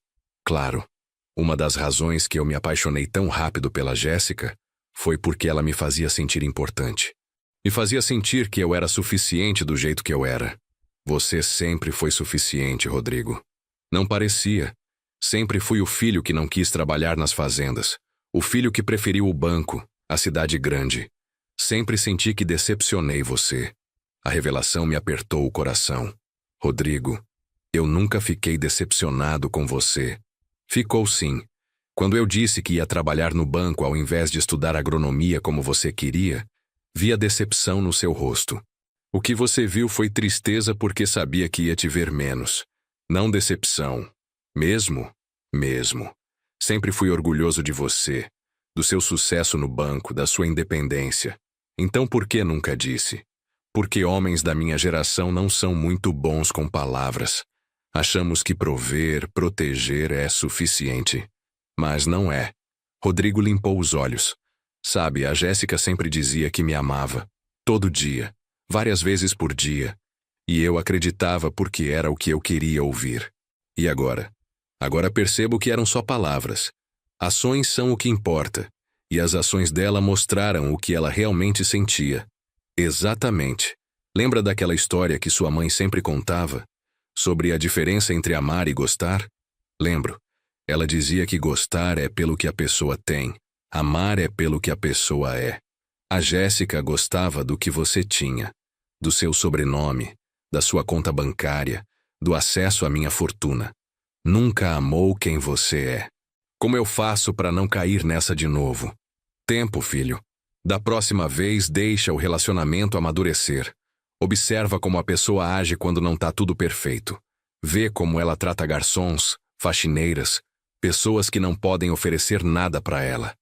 Claro. Uma das razões que eu me apaixonei tão rápido pela Jéssica foi porque ela me fazia sentir importante. Me fazia sentir que eu era suficiente do jeito que eu era. Você sempre foi suficiente, Rodrigo. Não parecia. Sempre fui o filho que não quis trabalhar nas fazendas. O filho que preferiu o banco, a cidade grande. Sempre senti que decepcionei você. A revelação me apertou o coração. Rodrigo, eu nunca fiquei decepcionado com você. Ficou sim. Quando eu disse que ia trabalhar no banco ao invés de estudar agronomia como você queria, vi a decepção no seu rosto. O que você viu foi tristeza porque sabia que ia te ver menos. Não decepção. Mesmo? Mesmo. Sempre fui orgulhoso de você, do seu sucesso no banco, da sua independência. Então por que nunca disse? Porque homens da minha geração não são muito bons com palavras. Achamos que prover, proteger é suficiente. Mas não é. Rodrigo limpou os olhos. Sabe, a Jéssica sempre dizia que me amava. Todo dia. Várias vezes por dia. E eu acreditava porque era o que eu queria ouvir. E agora? Agora percebo que eram só palavras. Ações são o que importa. E as ações dela mostraram o que ela realmente sentia. Exatamente. Lembra daquela história que sua mãe sempre contava? Sobre a diferença entre amar e gostar? Lembro. Ela dizia que gostar é pelo que a pessoa tem. Amar é pelo que a pessoa é. A Jéssica gostava do que você tinha. Do seu sobrenome, da sua conta bancária, do acesso à minha fortuna. Nunca amou quem você é. Como eu faço para não cair nessa de novo? Tempo, filho. Da próxima vez, deixa o relacionamento amadurecer. Observa como a pessoa age quando não tá tudo perfeito. Vê como ela trata garçons, faxineiras, pessoas que não podem oferecer nada para ela.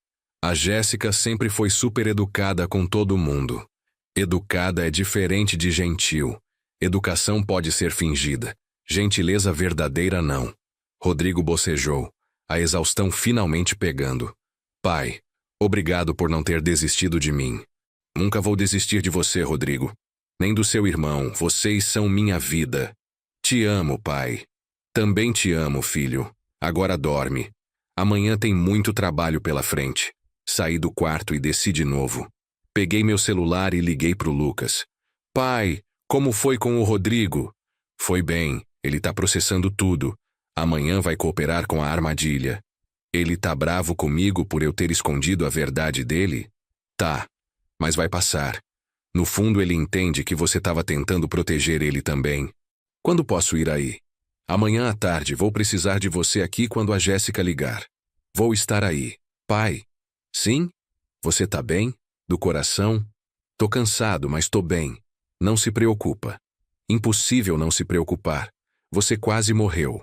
A Jéssica sempre foi super educada com todo mundo. Educada é diferente de gentil. Educação pode ser fingida. Gentileza verdadeira não. Rodrigo bocejou, a exaustão finalmente pegando. Pai, obrigado por não ter desistido de mim. Nunca vou desistir de você, Rodrigo. Nem do seu irmão, vocês são minha vida. Te amo, pai. Também te amo, filho. Agora dorme. Amanhã tem muito trabalho pela frente. Saí do quarto e desci de novo. Peguei meu celular e liguei pro Lucas. Pai, como foi com o Rodrigo? Foi bem, ele tá processando tudo. Amanhã vai cooperar com a armadilha. Ele tá bravo comigo por eu ter escondido a verdade dele? Tá, mas vai passar. No fundo ele entende que você estava tentando proteger ele também. Quando posso ir aí? Amanhã à tarde vou precisar de você aqui quando a Jéssica ligar. Vou estar aí. Pai? Sim? Você tá bem? Do coração? Tô cansado, mas tô bem. Não se preocupa. Impossível não se preocupar. Você quase morreu.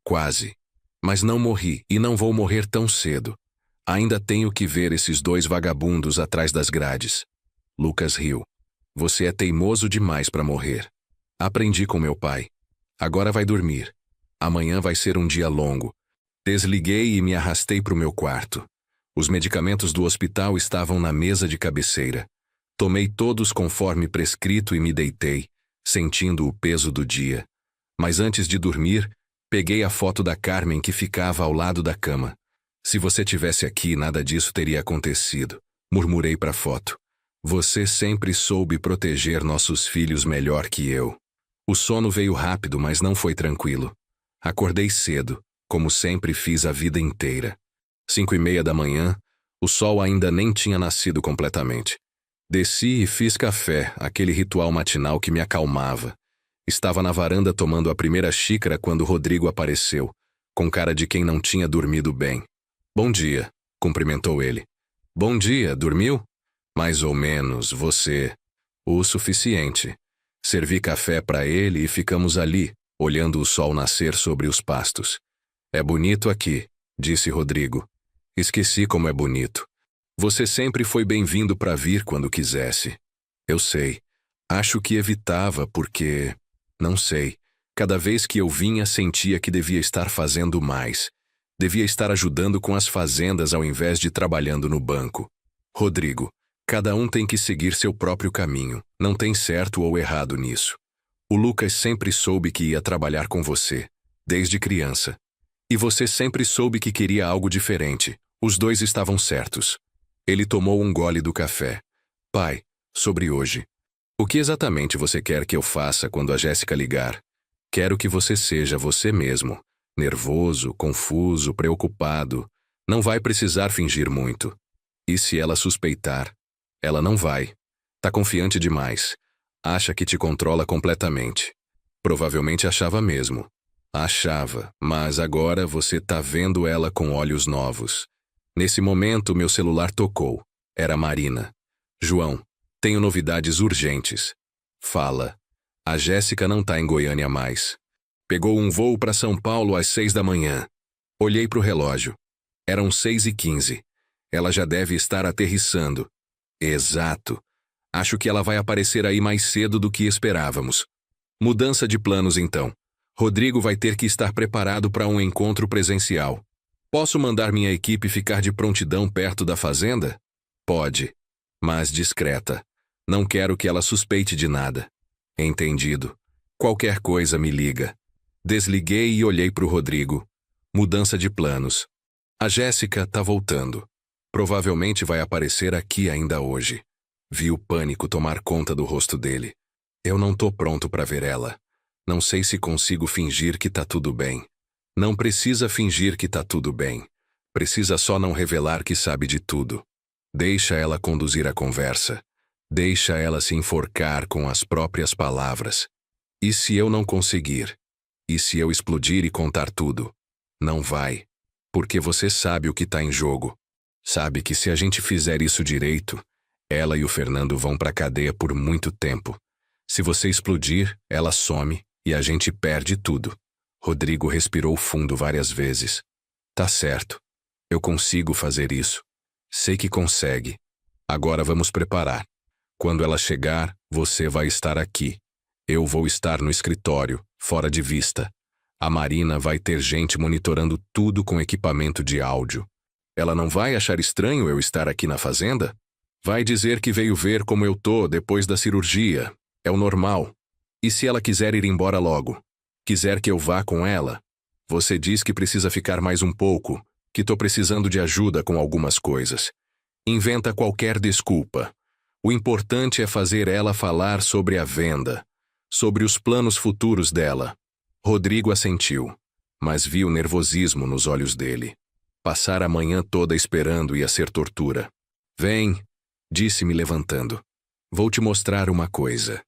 Quase. Mas não morri e não vou morrer tão cedo. Ainda tenho que ver esses dois vagabundos atrás das grades. Lucas riu. Você é teimoso demais para morrer. Aprendi com meu pai. Agora vai dormir. Amanhã vai ser um dia longo. Desliguei e me arrastei para o meu quarto. Os medicamentos do hospital estavam na mesa de cabeceira. Tomei todos conforme prescrito e me deitei, sentindo o peso do dia. Mas antes de dormir, peguei a foto da Carmen que ficava ao lado da cama. Se você tivesse aqui, nada disso teria acontecido, murmurei para a foto. Você sempre soube proteger nossos filhos melhor que eu. O sono veio rápido, mas não foi tranquilo. Acordei cedo, como sempre fiz a vida inteira. 5:30 da manhã, o sol ainda nem tinha nascido completamente. Desci e fiz café, aquele ritual matinal que me acalmava. Estava na varanda tomando a primeira xícara quando Rodrigo apareceu, com cara de quem não tinha dormido bem. Bom dia, cumprimentou ele. Bom dia, dormiu? Mais ou menos, você. O suficiente. Servi café para ele e ficamos ali, olhando o sol nascer sobre os pastos. É bonito aqui, disse Rodrigo. Esqueci como é bonito. Você sempre foi bem-vindo para vir quando quisesse. Eu sei. Acho que evitava porque... Não sei. Cada vez que eu vinha, sentia que devia estar fazendo mais. Devia estar ajudando com as fazendas ao invés de trabalhando no banco. Rodrigo, cada um tem que seguir seu próprio caminho. Não tem certo ou errado nisso. O Lucas sempre soube que ia trabalhar com você, desde criança. E você sempre soube que queria algo diferente. Os dois estavam certos. Ele tomou um gole do café. Pai, sobre hoje. O que exatamente você quer que eu faça quando a Jéssica ligar? Quero que você seja você mesmo. Nervoso, confuso, preocupado. Não vai precisar fingir muito. E se ela suspeitar? Ela não vai. Tá confiante demais. Acha que te controla completamente. Provavelmente achava mesmo. Achava, mas agora você tá vendo ela com olhos novos. Nesse momento, meu celular tocou. Era Marina. João, tenho novidades urgentes. Fala. A Jéssica não tá em Goiânia mais. Pegou um voo para São Paulo às 6 da manhã. Olhei pro relógio. Eram 6:15. Ela já deve estar aterrissando. Exato. Acho que ela vai aparecer aí mais cedo do que esperávamos. Mudança de planos, então. Rodrigo vai ter que estar preparado para um encontro presencial. Posso mandar minha equipe ficar de prontidão perto da fazenda? Pode. Mas discreta. Não quero que ela suspeite de nada. Entendido. Qualquer coisa me liga. Desliguei e olhei para o Rodrigo. Mudança de planos. A Jéssica tá voltando. Provavelmente vai aparecer aqui ainda hoje. Vi o pânico tomar conta do rosto dele. Eu não tô pronto para ver ela. Não sei se consigo fingir que tá tudo bem. Não precisa fingir que tá tudo bem. Precisa só não revelar que sabe de tudo. Deixa ela conduzir a conversa. Deixa ela se enforcar com as próprias palavras. E se eu não conseguir? E se eu explodir e contar tudo? Não vai. Porque você sabe o que tá em jogo. Sabe que se a gente fizer isso direito, ela e o Fernando vão pra cadeia por muito tempo. Se você explodir, ela some e a gente perde tudo. Rodrigo respirou fundo várias vezes. Tá certo. Eu consigo fazer isso. Sei que consegue. Agora vamos preparar. Quando ela chegar, você vai estar aqui. Eu vou estar no escritório, fora de vista. A Marina vai ter gente monitorando tudo com equipamento de áudio. Ela não vai achar estranho eu estar aqui na fazenda? Vai dizer que veio ver como eu tô depois da cirurgia. É o normal. E se ela quiser ir embora logo? Quiser que eu vá com ela? Você diz que precisa ficar mais um pouco, que tô precisando de ajuda com algumas coisas. Inventa qualquer desculpa. O importante é fazer ela falar sobre a venda, sobre os planos futuros dela. Rodrigo assentiu, mas viu nervosismo nos olhos dele. Passar a manhã toda esperando ia ser tortura. Vem, disse-me levantando. Vou te mostrar uma coisa.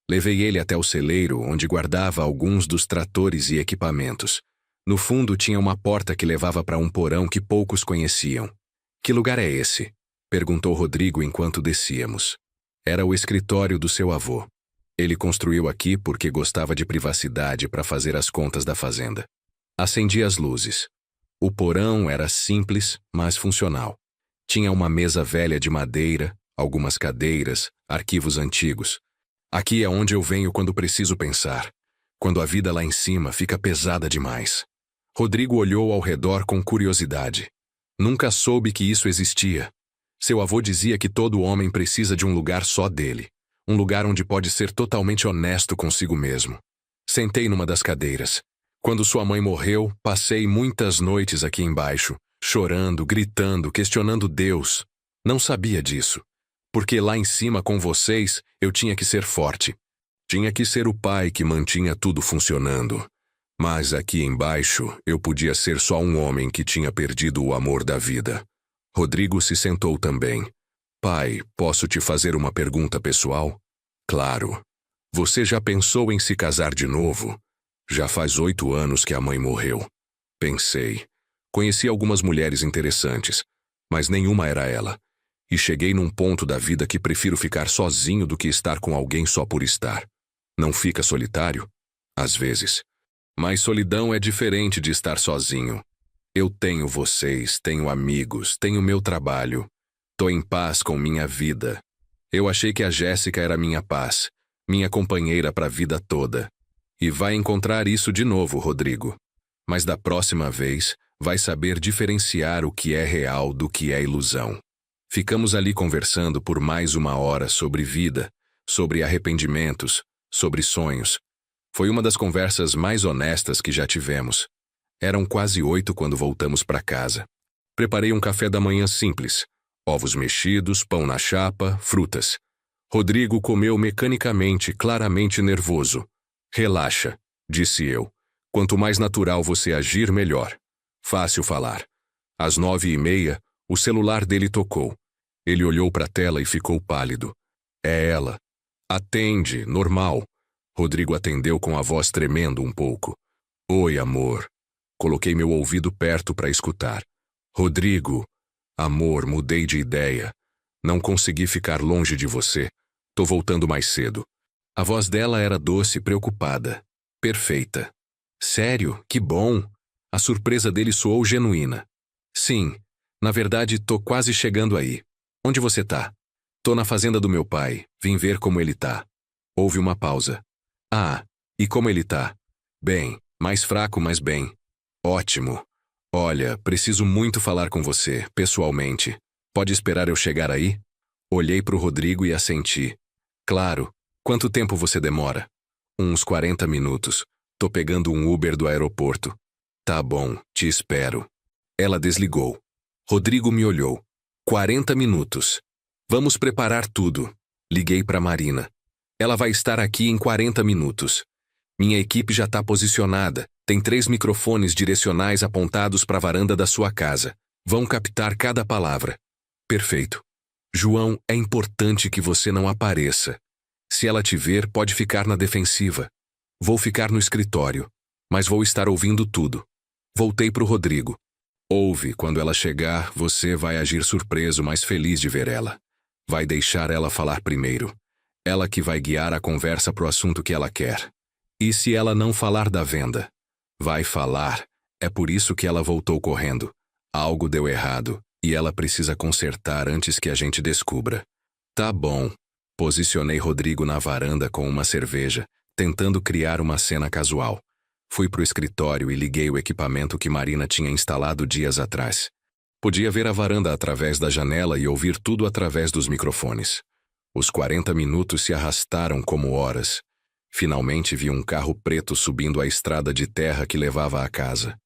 Levei ele até o celeiro, onde guardava alguns dos tratores e equipamentos. No fundo tinha uma porta que levava para um porão que poucos conheciam. Que lugar é esse? Perguntou Rodrigo enquanto descíamos. Era o escritório do seu avô. Ele construiu aqui porque gostava de privacidade para fazer as contas da fazenda. Acendi as luzes. O porão era simples, mas funcional. Tinha uma mesa velha de madeira, algumas cadeiras, arquivos antigos. Aqui é onde eu venho quando preciso pensar. Quando a vida lá em cima fica pesada demais. Rodrigo olhou ao redor com curiosidade. Nunca soube que isso existia. Seu avô dizia que todo homem precisa de um lugar só dele. Um lugar onde pode ser totalmente honesto consigo mesmo. Sentei numa das cadeiras. Quando sua mãe morreu, passei muitas noites aqui embaixo, chorando, gritando, questionando Deus. Não sabia disso. Porque lá em cima com vocês, eu tinha que ser forte. Tinha que ser o pai que mantinha tudo funcionando. Mas aqui embaixo, eu podia ser só um homem que tinha perdido o amor da vida. Rodrigo se sentou também. Pai, posso te fazer uma pergunta pessoal? Claro. Você já pensou em se casar de novo? Já faz 8 anos que a mãe morreu. Pensei. Conheci algumas mulheres interessantes, mas nenhuma era ela. E cheguei num ponto da vida que prefiro ficar sozinho do que estar com alguém só por estar. Não fica solitário? Às vezes. Mas solidão é diferente de estar sozinho. Eu tenho vocês, tenho amigos, tenho meu trabalho. Tô em paz com minha vida. Eu achei que a Jéssica era minha paz, minha companheira para a vida toda. E vai encontrar isso de novo, Rodrigo. Mas da próxima vez, vai saber diferenciar o que é real do que é ilusão. Ficamos ali conversando por mais 1 hora sobre vida, sobre arrependimentos, sobre sonhos. Foi uma das conversas mais honestas que já tivemos. Eram quase 8 quando voltamos para casa. Preparei um café da manhã simples. Ovos mexidos, pão na chapa, frutas. Rodrigo comeu mecanicamente, claramente nervoso. Relaxa, disse eu. Quanto mais natural você agir, melhor. Fácil falar. Às 9h30, o celular dele tocou. Ele olhou para a tela e ficou pálido. É ela. Atende, normal. Rodrigo atendeu com a voz tremendo um pouco. Oi, amor. Coloquei meu ouvido perto para escutar. Rodrigo. Amor, mudei de ideia. Não consegui ficar longe de você. Tô voltando mais cedo. A voz dela era doce e preocupada. Perfeita. Sério? Que bom. A surpresa dele soou genuína. Sim. Na verdade, tô quase chegando aí. Onde você tá? Tô na fazenda do meu pai. Vim ver como ele tá. Houve uma pausa. Ah, e como ele tá? Bem, mais fraco, mas bem. Ótimo. Olha, preciso muito falar com você, pessoalmente. Pode esperar eu chegar aí? Olhei pro Rodrigo e assenti. Claro. Quanto tempo você demora? Uns 40 minutos. Tô pegando um Uber do aeroporto. Tá bom, te espero. Ela desligou. Rodrigo me olhou. 40 minutos. Vamos preparar tudo. Liguei pra Marina. Ela vai estar aqui em 40 minutos. Minha equipe já tá posicionada. Tem 3 microfones direcionais apontados para a varanda da sua casa. Vão captar cada palavra. Perfeito. João, é importante que você não apareça. Se ela te ver, pode ficar na defensiva. Vou ficar no escritório, mas vou estar ouvindo tudo. Voltei pro Rodrigo. Ouve, quando ela chegar, você vai agir surpreso, mas feliz de ver ela. Vai deixar ela falar primeiro. Ela que vai guiar a conversa pro assunto que ela quer. E se ela não falar da venda? Vai falar. É por isso que ela voltou correndo. Algo deu errado. E ela precisa consertar antes que a gente descubra. Tá bom. Posicionei Rodrigo na varanda com uma cerveja, tentando criar uma cena casual. Fui pro escritório e liguei o equipamento que Marina tinha instalado dias atrás. Podia ver a varanda através da janela e ouvir tudo através dos microfones. Os 40 minutos se arrastaram como horas. Finalmente vi um carro preto subindo a estrada de terra que levava à casa.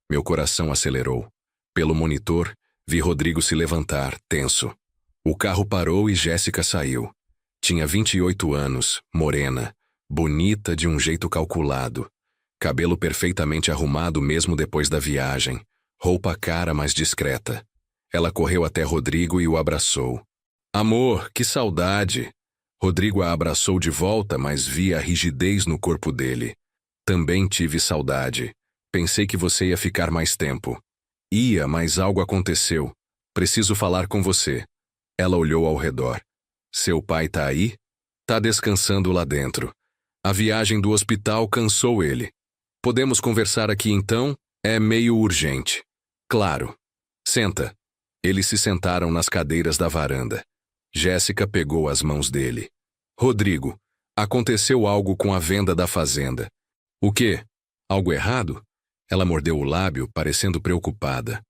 Meu coração acelerou. Pelo monitor, vi Rodrigo se levantar, tenso. O carro parou e Jéssica saiu. Tinha 28 anos, morena, bonita de um jeito calculado. Cabelo perfeitamente arrumado mesmo depois da viagem. Roupa cara, mas discreta. Ela correu até Rodrigo e o abraçou. Amor, que saudade! Rodrigo a abraçou de volta, mas vi a rigidez no corpo dele. Também tive saudade. Pensei que você ia ficar mais tempo. Ia, mas algo aconteceu. Preciso falar com você. Ela olhou ao redor. Seu pai tá aí? Tá descansando lá dentro. A viagem do hospital cansou ele. Podemos conversar aqui então? É meio urgente. Claro. Senta. Eles se sentaram nas cadeiras da varanda. Jéssica pegou as mãos dele. Rodrigo, aconteceu algo com a venda da fazenda. O quê? Algo errado? Ela mordeu o lábio, parecendo preocupada.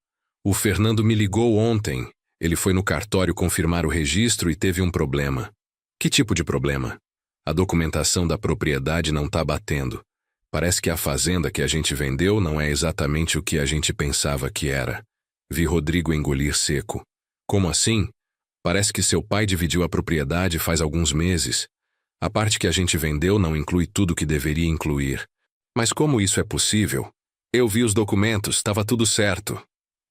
O Fernando me ligou ontem. Ele foi no cartório confirmar o registro e teve um problema. Que tipo de problema? A documentação da propriedade não tá batendo. Parece que a fazenda que a gente vendeu não é exatamente o que a gente pensava que era. Vi Rodrigo engolir seco. Como assim? Parece que seu pai dividiu a propriedade faz alguns meses. A parte que a gente vendeu não inclui tudo que deveria incluir. Mas como isso é possível? Eu vi os documentos, estava tudo certo.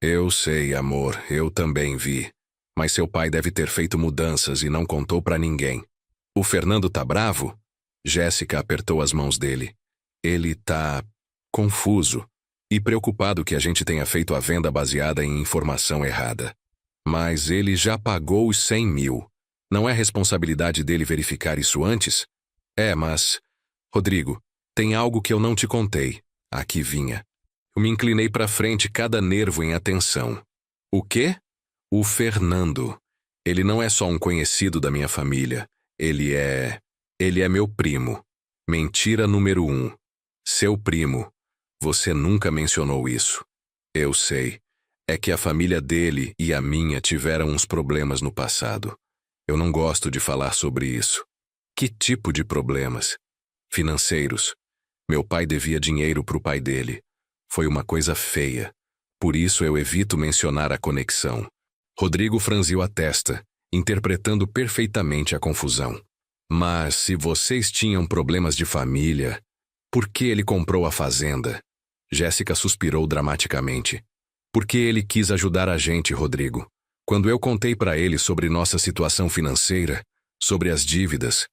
Eu sei, amor, eu também vi. Mas seu pai deve ter feito mudanças e não contou pra ninguém. O Fernando tá bravo? Jéssica apertou as mãos dele. Ele tá confuso e preocupado que a gente tenha feito a venda baseada em informação errada. Mas ele já pagou os 100 mil. Não é responsabilidade dele verificar isso antes? É, mas... Rodrigo, tem algo que eu não te contei. Aqui vinha. Eu me inclinei para frente, cada nervo em atenção. O quê? O Fernando. Ele não é só um conhecido da minha família. Ele é meu primo. Mentira número 1. Seu primo. Você nunca mencionou isso. Eu sei. É que a família dele e a minha tiveram uns problemas no passado. Eu não gosto de falar sobre isso. Que tipo de problemas? Financeiros. Meu pai devia dinheiro pro pai dele. Foi uma coisa feia. Por isso eu evito mencionar a conexão. Rodrigo franziu a testa, interpretando perfeitamente a confusão. Mas se vocês tinham problemas de família, por que ele comprou a fazenda? Jéssica suspirou dramaticamente. Porque ele quis ajudar a gente, Rodrigo. Quando eu contei para ele sobre nossa situação financeira, sobre as dívidas,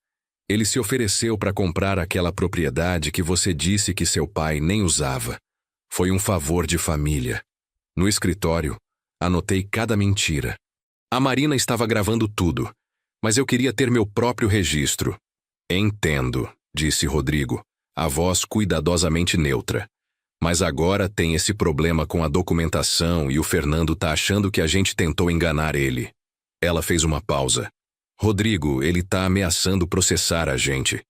ele se ofereceu para comprar aquela propriedade que você disse que seu pai nem usava. Foi um favor de família. No escritório, anotei cada mentira. A Marina estava gravando tudo, mas eu queria ter meu próprio registro. Entendo, disse Rodrigo, a voz cuidadosamente neutra. Mas agora tem esse problema com a documentação e o Fernando tá achando que a gente tentou enganar ele. Ela fez uma pausa. Rodrigo, ele tá ameaçando processar a gente.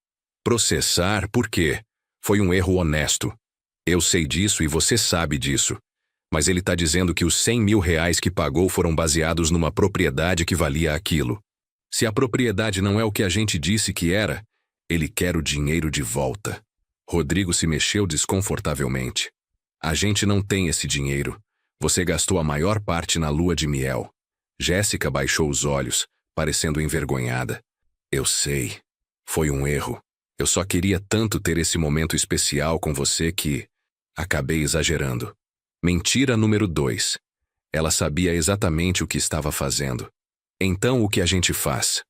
Processar por quê? Foi um erro honesto. Eu sei disso e você sabe disso. Mas ele tá dizendo que os 100 mil reais que pagou foram baseados numa propriedade que valia aquilo. Se a propriedade não é o que a gente disse que era, ele quer o dinheiro de volta. Rodrigo se mexeu desconfortavelmente. A gente não tem esse dinheiro. Você gastou a maior parte na lua de mel. Jéssica baixou os olhos, parecendo envergonhada. Eu sei. Foi um erro. Eu só queria tanto ter esse momento especial com você que... Acabei exagerando. Mentira número 2. Ela sabia exatamente o que estava fazendo. Então o que a gente faz?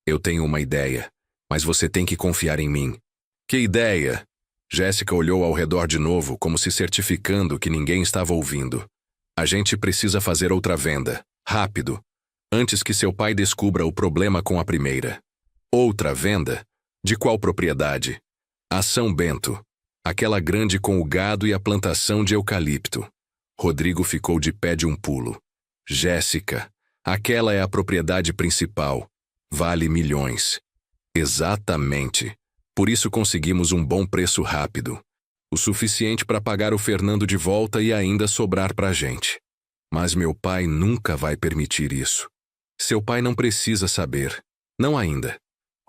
Eu tenho uma ideia, mas você tem que confiar em mim. Que ideia? Jéssica olhou ao redor de novo, como se certificando que ninguém estava ouvindo. A gente precisa fazer outra venda. Rápido. Antes que seu pai descubra o problema com a primeira. Outra venda? De qual propriedade? A São Bento. Aquela grande com o gado e a plantação de eucalipto. Rodrigo ficou de pé de um pulo. Jéssica, aquela é a propriedade principal. Vale milhões. Exatamente. Por isso conseguimos um bom preço rápido. O suficiente para pagar o Fernando de volta e ainda sobrar para a gente. Mas meu pai nunca vai permitir isso. Seu pai não precisa saber. Não ainda.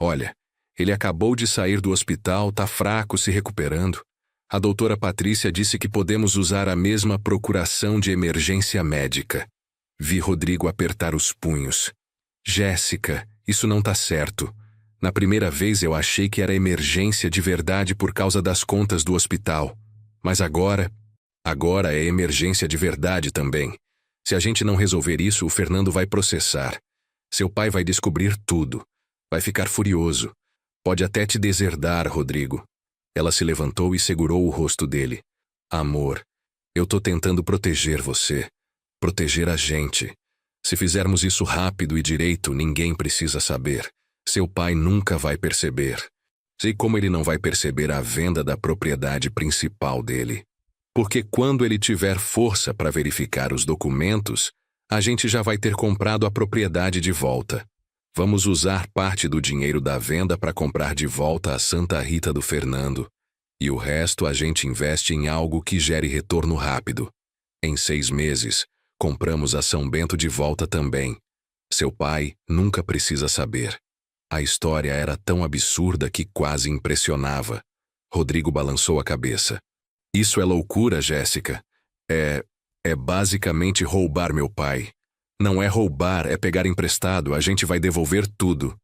Olha, ele acabou de sair do hospital, tá fraco, se recuperando. A doutora Patrícia disse que podemos usar a mesma procuração de emergência médica. Vi Rodrigo apertar os punhos. Jéssica, isso não tá certo. Na primeira vez eu achei que era emergência de verdade por causa das contas do hospital. Mas agora é emergência de verdade também. Se a gente não resolver isso, o Fernando vai processar. Seu pai vai descobrir tudo. Vai ficar furioso. Pode até te deserdar, Rodrigo. Ela se levantou e segurou o rosto dele. Amor, eu tô tentando proteger você. Proteger a gente. Se fizermos isso rápido e direito, ninguém precisa saber. Seu pai nunca vai perceber. Sei como ele não vai perceber a venda da propriedade principal dele. Porque quando ele tiver força para verificar os documentos, a gente já vai ter comprado a propriedade de volta. Vamos usar parte do dinheiro da venda para comprar de volta a Santa Rita do Fernando. E o resto a gente investe em algo que gere retorno rápido. Em 6 meses, compramos a São Bento de volta também. Seu pai nunca precisa saber. A história era tão absurda que quase impressionava. Rodrigo balançou a cabeça. Isso é loucura, Jéssica. É basicamente roubar meu pai. Não é roubar, é pegar emprestado, a gente vai devolver tudo.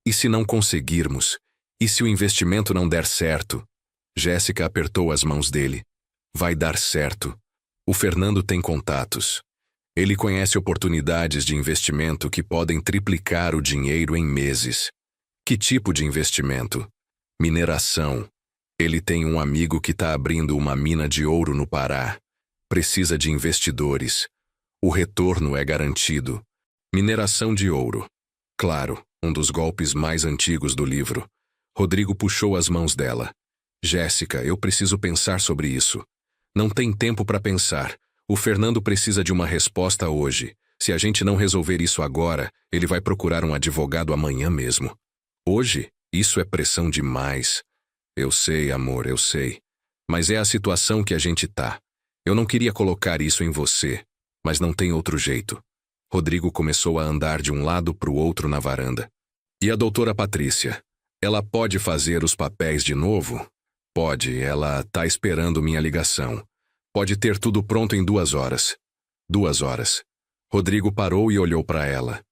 E se não conseguirmos? E se o investimento não der certo? Jéssica apertou as mãos dele. Vai dar certo. O Fernando tem contatos. Ele conhece oportunidades de investimento que podem triplicar o dinheiro em meses. Que tipo de investimento? Mineração. Ele tem um amigo que está abrindo uma mina de ouro no Pará. Precisa de investidores. O retorno é garantido. Mineração de ouro. Claro, um dos golpes mais antigos do livro. Rodrigo puxou as mãos dela. Jéssica, eu preciso pensar sobre isso. Não tem tempo para pensar. O Fernando precisa de uma resposta hoje. Se a gente não resolver isso agora, ele vai procurar um advogado amanhã mesmo. Hoje? Isso é pressão demais. Eu sei, amor, eu sei. Mas é a situação que a gente tá. Eu não queria colocar isso em você, mas não tem outro jeito. Rodrigo começou a andar de um lado para o outro na varanda. E a doutora Patrícia? Ela pode fazer os papéis de novo? Pode, ela tá esperando minha ligação. Pode ter tudo pronto em 2 horas. 2 horas. Rodrigo parou e olhou para ela.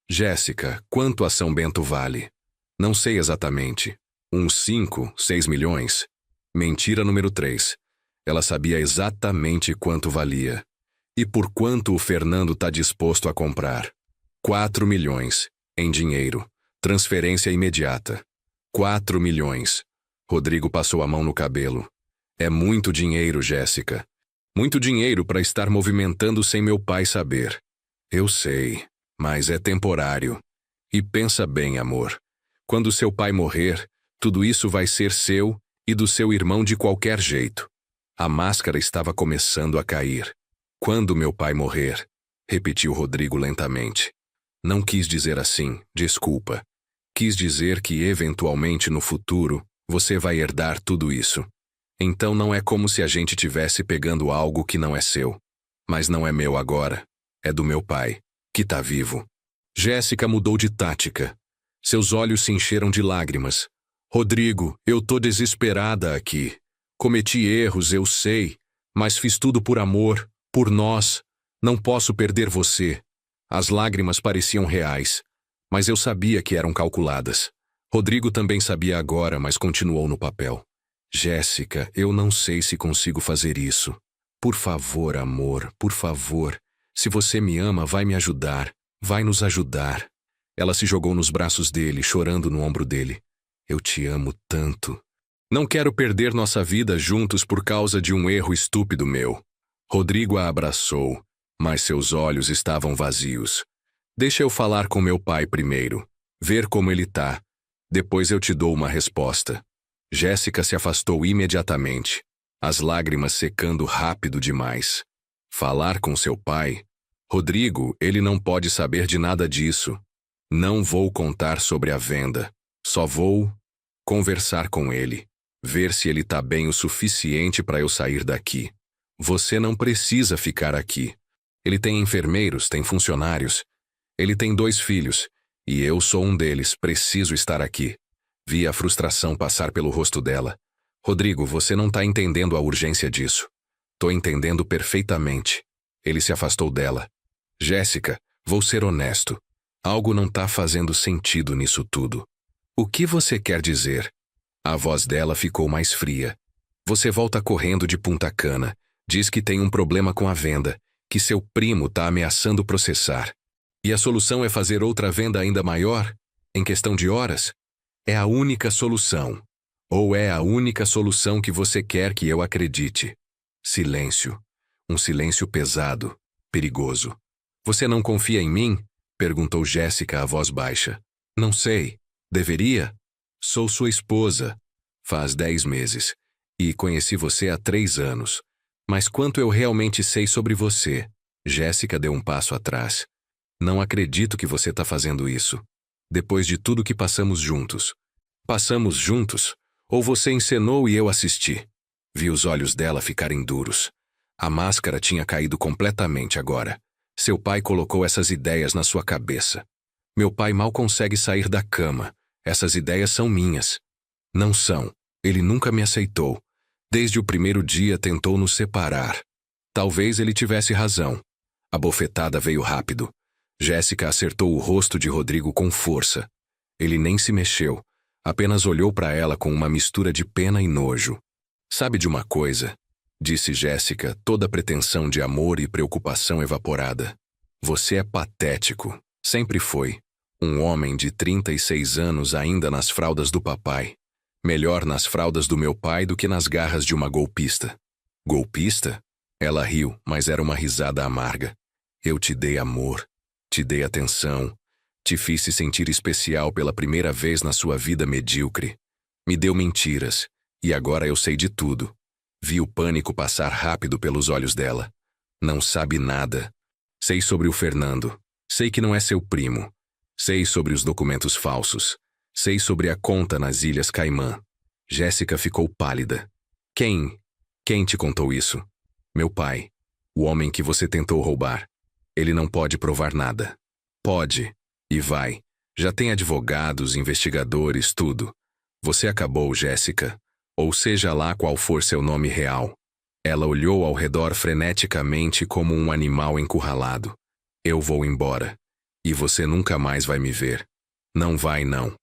Jéssica, quanto a São Bento vale? Não sei exatamente. Uns 5, 6 milhões? Mentira número 3. Ela sabia exatamente quanto valia. E por quanto o Fernando está disposto a comprar? 4 milhões. Em dinheiro. Transferência imediata. 4 milhões. Rodrigo passou a mão no cabelo. É muito dinheiro, Jéssica. Muito dinheiro para estar movimentando sem meu pai saber. Eu sei, mas é temporário. E pensa bem, amor. Quando seu pai morrer, tudo isso vai ser seu e do seu irmão de qualquer jeito. A máscara estava começando a cair. Quando meu pai morrer, repetiu Rodrigo lentamente. Não quis dizer assim, desculpa. Quis dizer que, eventualmente, no futuro, você vai herdar tudo isso. Então não é como se a gente tivesse pegando algo que não é seu. Mas não é meu agora. É do meu pai, que tá vivo. Jéssica mudou de tática. Seus olhos se encheram de lágrimas. Rodrigo, eu tô desesperada aqui. Cometi erros, eu sei, mas fiz tudo por amor, por nós. Não posso perder você. As lágrimas pareciam reais, mas eu sabia que eram calculadas. Rodrigo também sabia agora, mas continuou no papel. Jéssica, eu não sei se consigo fazer isso. Por favor, amor, por favor. Se você me ama, vai me ajudar. Vai nos ajudar. Ela se jogou nos braços dele, chorando no ombro dele. Eu te amo tanto. Não quero perder nossa vida juntos por causa de um erro estúpido meu. Rodrigo a abraçou, mas seus olhos estavam vazios. Deixa eu falar com meu pai primeiro. Ver como ele tá. Depois eu te dou uma resposta. Jéssica se afastou imediatamente, as lágrimas secando rápido demais. Falar com seu pai? Rodrigo, ele não pode saber de nada disso. Não vou contar sobre a venda. Só vou conversar com ele. Ver se ele tá bem o suficiente para eu sair daqui. Você não precisa ficar aqui. Ele tem enfermeiros, tem funcionários. Ele tem 2 filhos. E eu sou um deles, preciso estar aqui. Vi a frustração passar pelo rosto dela. Rodrigo, você não tá entendendo a urgência disso. Tô entendendo perfeitamente. Ele se afastou dela. Jéssica, vou ser honesto. Algo não tá fazendo sentido nisso tudo. O que você quer dizer? A voz dela ficou mais fria. Você volta correndo de Punta Cana. Diz que tem um problema com a venda, que seu primo tá ameaçando processar. E a solução é fazer outra venda ainda maior? Em questão de horas? É a única solução. Ou é a única solução que você quer que eu acredite? Silêncio. Um silêncio pesado, perigoso. Você não confia em mim? Perguntou Jéssica a voz baixa. Não sei. Deveria? Sou sua esposa. Faz 10 meses. E conheci você há 3 anos. Mas quanto eu realmente sei sobre você? Jéssica deu um passo atrás. Não acredito que você tá fazendo isso. Depois de tudo que passamos juntos. Passamos juntos? Ou você encenou e eu assisti? Vi os olhos dela ficarem duros. A máscara tinha caído completamente agora. Seu pai colocou essas ideias na sua cabeça. Meu pai mal consegue sair da cama. Essas ideias são minhas. Não são. Ele nunca me aceitou. Desde o primeiro dia tentou nos separar. Talvez ele tivesse razão. A bofetada veio rápido. Jéssica acertou o rosto de Rodrigo com força. Ele nem se mexeu. Apenas olhou para ela com uma mistura de pena e nojo. Sabe de uma coisa? Disse Jéssica, toda pretensão de amor e preocupação evaporada. Você é patético. Sempre foi. Um homem de 36 anos ainda nas fraldas do papai. Melhor nas fraldas do meu pai do que nas garras de uma golpista. Golpista? Ela riu, mas era uma risada amarga. Eu te dei amor. Te dei atenção. Te fiz se sentir especial pela primeira vez na sua vida medíocre. Me deu mentiras. E agora eu sei de tudo. Vi o pânico passar rápido pelos olhos dela. Não sabe nada. Sei sobre o Fernando. Sei que não é seu primo. Sei sobre os documentos falsos. Sei sobre a conta nas Ilhas Caimã. Jéssica ficou pálida. Quem te contou isso? Meu pai. O homem que você tentou roubar. Ele não pode provar nada. Pode. E vai. Já tem advogados, investigadores, tudo. Você acabou, Jéssica. Ou seja lá qual for seu nome real. Ela olhou ao redor freneticamente como um animal encurralado. Eu vou embora. E você nunca mais vai me ver. Não vai, não.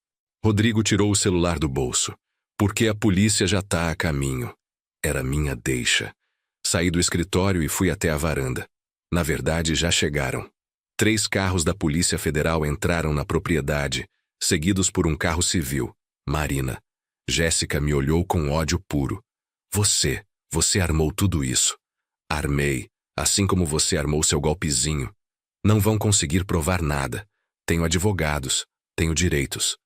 Rodrigo tirou o celular do bolso. Porque a polícia já tá a caminho. Era minha deixa. Saí do escritório e fui até a varanda. Na verdade, já chegaram. 3 carros da Polícia Federal entraram na propriedade, seguidos por um carro civil. Marina. Jéssica me olhou com ódio puro. Você armou tudo isso. Armei, assim como você armou seu golpezinho. Não vão conseguir provar nada. Tenho advogados, tenho direitos.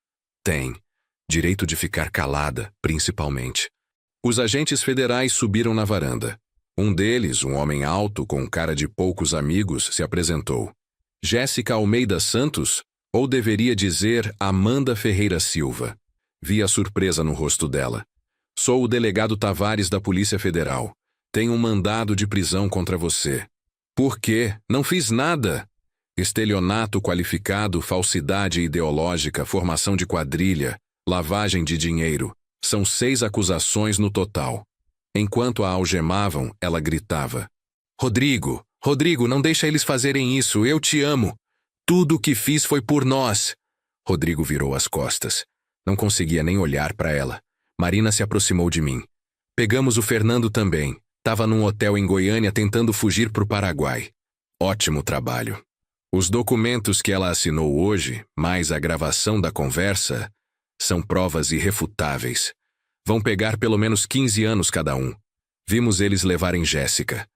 Direito de ficar calada, principalmente. Os agentes federais subiram na varanda. Um deles, um homem alto com cara de poucos amigos, se apresentou. Jéssica Almeida Santos, ou deveria dizer Amanda Ferreira Silva. Vi a surpresa no rosto dela. Sou o delegado Tavares da Polícia Federal. Tenho um mandado de prisão contra você. Por quê? Não fiz nada. Estelionato qualificado, falsidade ideológica, formação de quadrilha, lavagem de dinheiro. São 6 acusações no total. Enquanto a algemavam, ela gritava. Rodrigo, não deixa eles fazerem isso, eu te amo. Tudo o que fiz foi por nós. Rodrigo virou as costas. Não conseguia nem olhar para ela. Marina se aproximou de mim. Pegamos o Fernando também. Tava num hotel em Goiânia tentando fugir pro Paraguai. Ótimo trabalho. Os documentos que ela assinou hoje, mais a gravação da conversa, são provas irrefutáveis. Vão pegar pelo menos 15 anos cada um. Vimos eles levarem Jéssica.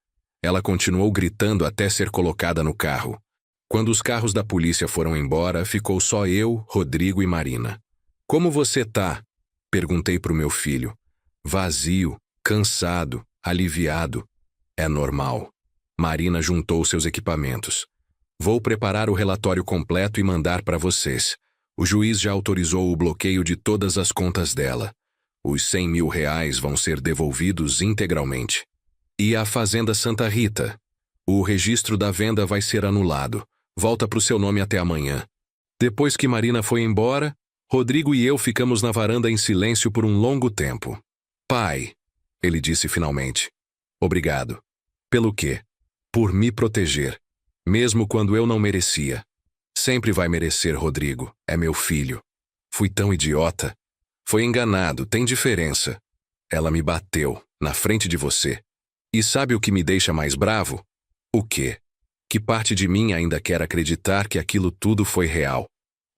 Ela continuou gritando até ser colocada no carro. Quando os carros da polícia foram embora, ficou só eu, Rodrigo e Marina. Como você tá? Perguntei pro meu filho. Vazio, cansado, aliviado. É normal. Marina juntou seus equipamentos. Vou preparar o relatório completo e mandar para vocês. O juiz já autorizou o bloqueio de todas as contas dela. Os 100 mil reais vão ser devolvidos integralmente. E a Fazenda Santa Rita? O registro da venda vai ser anulado. Volta para o seu nome até amanhã. Depois que Marina foi embora, Rodrigo e eu ficamos na varanda em silêncio por um longo tempo. Pai, ele disse finalmente. Obrigado. Pelo quê? Por me proteger. Mesmo quando eu não merecia. Sempre vai merecer, Rodrigo. É meu filho. Fui tão idiota. Foi enganado, tem diferença. Ela me bateu, na frente de você. E sabe o que me deixa mais bravo? O quê? Que parte de mim ainda quer acreditar que aquilo tudo foi real.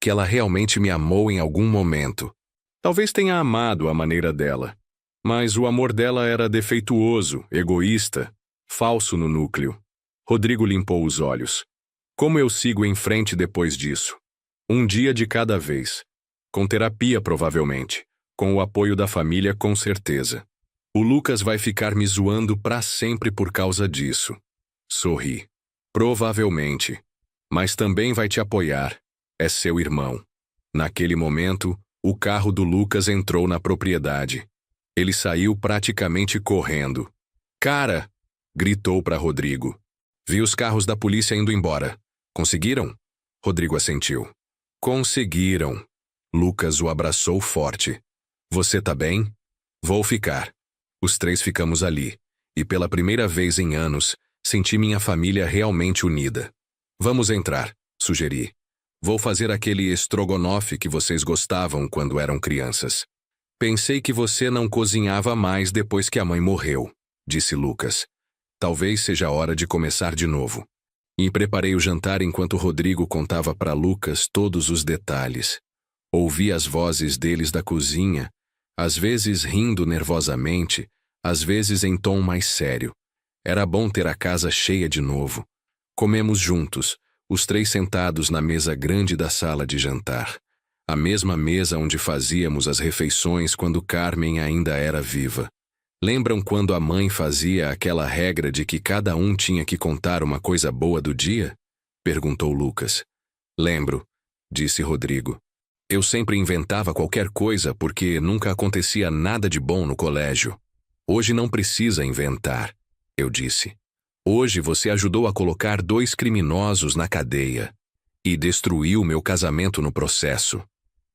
Que ela realmente me amou em algum momento. Talvez tenha amado à maneira dela. Mas o amor dela era defeituoso, egoísta, falso no núcleo. Rodrigo limpou os olhos. Como eu sigo em frente depois disso? Um dia de cada vez. Com terapia, provavelmente. Com o apoio da família, com certeza. O Lucas vai ficar me zoando pra sempre por causa disso. Sorri. Provavelmente. Mas também vai te apoiar. É seu irmão. Naquele momento, o carro do Lucas entrou na propriedade. Ele saiu praticamente correndo. Cara! Gritou para Rodrigo. Vi os carros da polícia indo embora. Conseguiram? Rodrigo assentiu. Conseguiram. Lucas o abraçou forte. Você tá bem? Vou ficar. Os três ficamos ali. E pela primeira vez em anos, senti minha família realmente unida. Vamos entrar, sugeri. Vou fazer aquele estrogonofe que vocês gostavam quando eram crianças. Pensei que você não cozinhava mais depois que a mãe morreu, disse Lucas. Talvez seja a hora de começar de novo. E preparei o jantar enquanto Rodrigo contava para Lucas todos os detalhes. Ouvi as vozes deles da cozinha, às vezes rindo nervosamente, às vezes em tom mais sério. Era bom ter a casa cheia de novo. Comemos juntos, os três sentados na mesa grande da sala de jantar. A mesma mesa onde fazíamos as refeições quando Carmen ainda era viva. Lembram quando a mãe fazia aquela regra de que cada um tinha que contar uma coisa boa do dia? Perguntou Lucas. Lembro, disse Rodrigo. Eu sempre inventava qualquer coisa porque nunca acontecia nada de bom no colégio. Hoje não precisa inventar, eu disse. Hoje você ajudou a colocar 2 criminosos na cadeia e destruiu meu casamento no processo.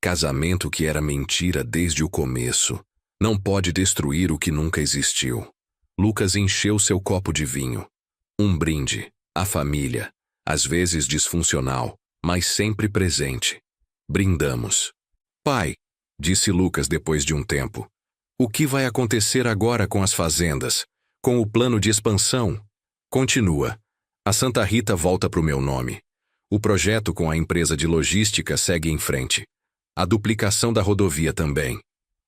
Casamento que era mentira desde o começo. Não pode destruir o que nunca existiu. Lucas encheu seu copo de vinho. Um brinde, à família, às vezes disfuncional, mas sempre presente. Brindamos. Pai, disse Lucas depois de um tempo, o que vai acontecer agora com as fazendas? Com o plano de expansão? Continua. A Santa Rita volta para o meu nome. O projeto com a empresa de logística segue em frente. A duplicação da rodovia também.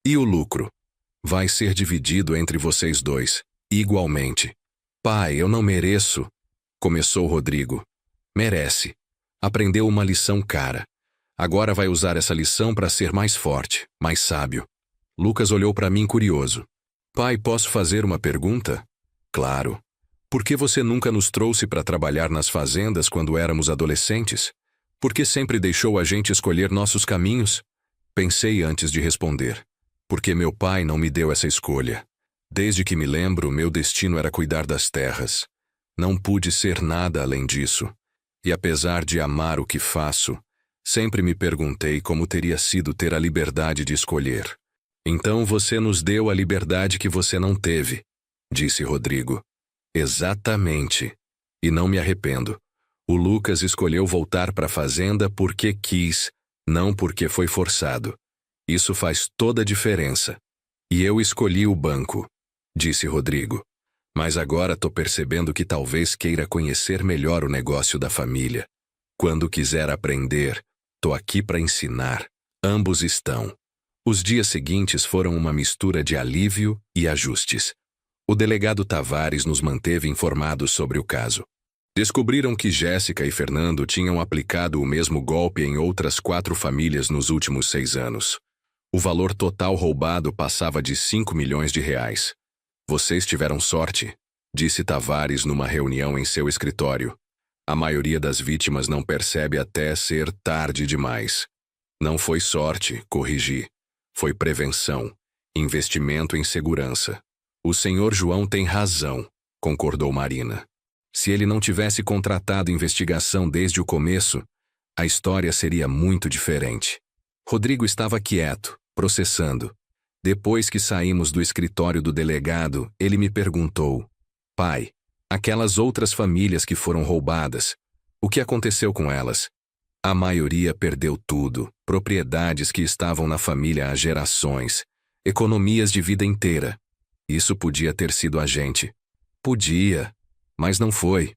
E o lucro? Vai ser dividido entre vocês dois, igualmente. Pai, eu não mereço, começou Rodrigo. Merece. Aprendeu uma lição cara. Agora vai usar essa lição para ser mais forte, mais sábio. Lucas olhou para mim curioso. Pai, posso fazer uma pergunta? Claro. Por que você nunca nos trouxe para trabalhar nas fazendas quando éramos adolescentes? Por que sempre deixou a gente escolher nossos caminhos? Pensei antes de responder. Porque meu pai não me deu essa escolha. Desde que me lembro, meu destino era cuidar das terras. Não pude ser nada além disso. E apesar de amar o que faço, sempre me perguntei como teria sido ter a liberdade de escolher. Então você nos deu a liberdade que você não teve, disse Rodrigo. Exatamente. E não me arrependo. O Lucas escolheu voltar para a fazenda porque quis, não porque foi forçado. Isso faz toda a diferença. E eu escolhi o banco, disse Rodrigo. Mas agora tô percebendo que talvez queira conhecer melhor o negócio da família. Quando quiser aprender, tô aqui para ensinar. Ambos estão. Os dias seguintes foram uma mistura de alívio e ajustes. O delegado Tavares nos manteve informados sobre o caso. Descobriram que Jéssica e Fernando tinham aplicado o mesmo golpe em outras 4 famílias nos últimos 6 anos. O valor total roubado passava de 5 milhões de reais. Vocês tiveram sorte, disse Tavares numa reunião em seu escritório. A maioria das vítimas não percebe até ser tarde demais. Não foi sorte, corrigi. Foi prevenção, investimento em segurança. O senhor João tem razão, concordou Marina. Se ele não tivesse contratado investigação desde o começo, a história seria muito diferente. Rodrigo estava quieto, processando. Depois que saímos do escritório do delegado, ele me perguntou: pai, aquelas outras famílias que foram roubadas, o que aconteceu com elas? A maioria perdeu tudo, propriedades que estavam na família há gerações, economias de vida inteira. Isso podia ter sido a gente. Podia, mas não foi.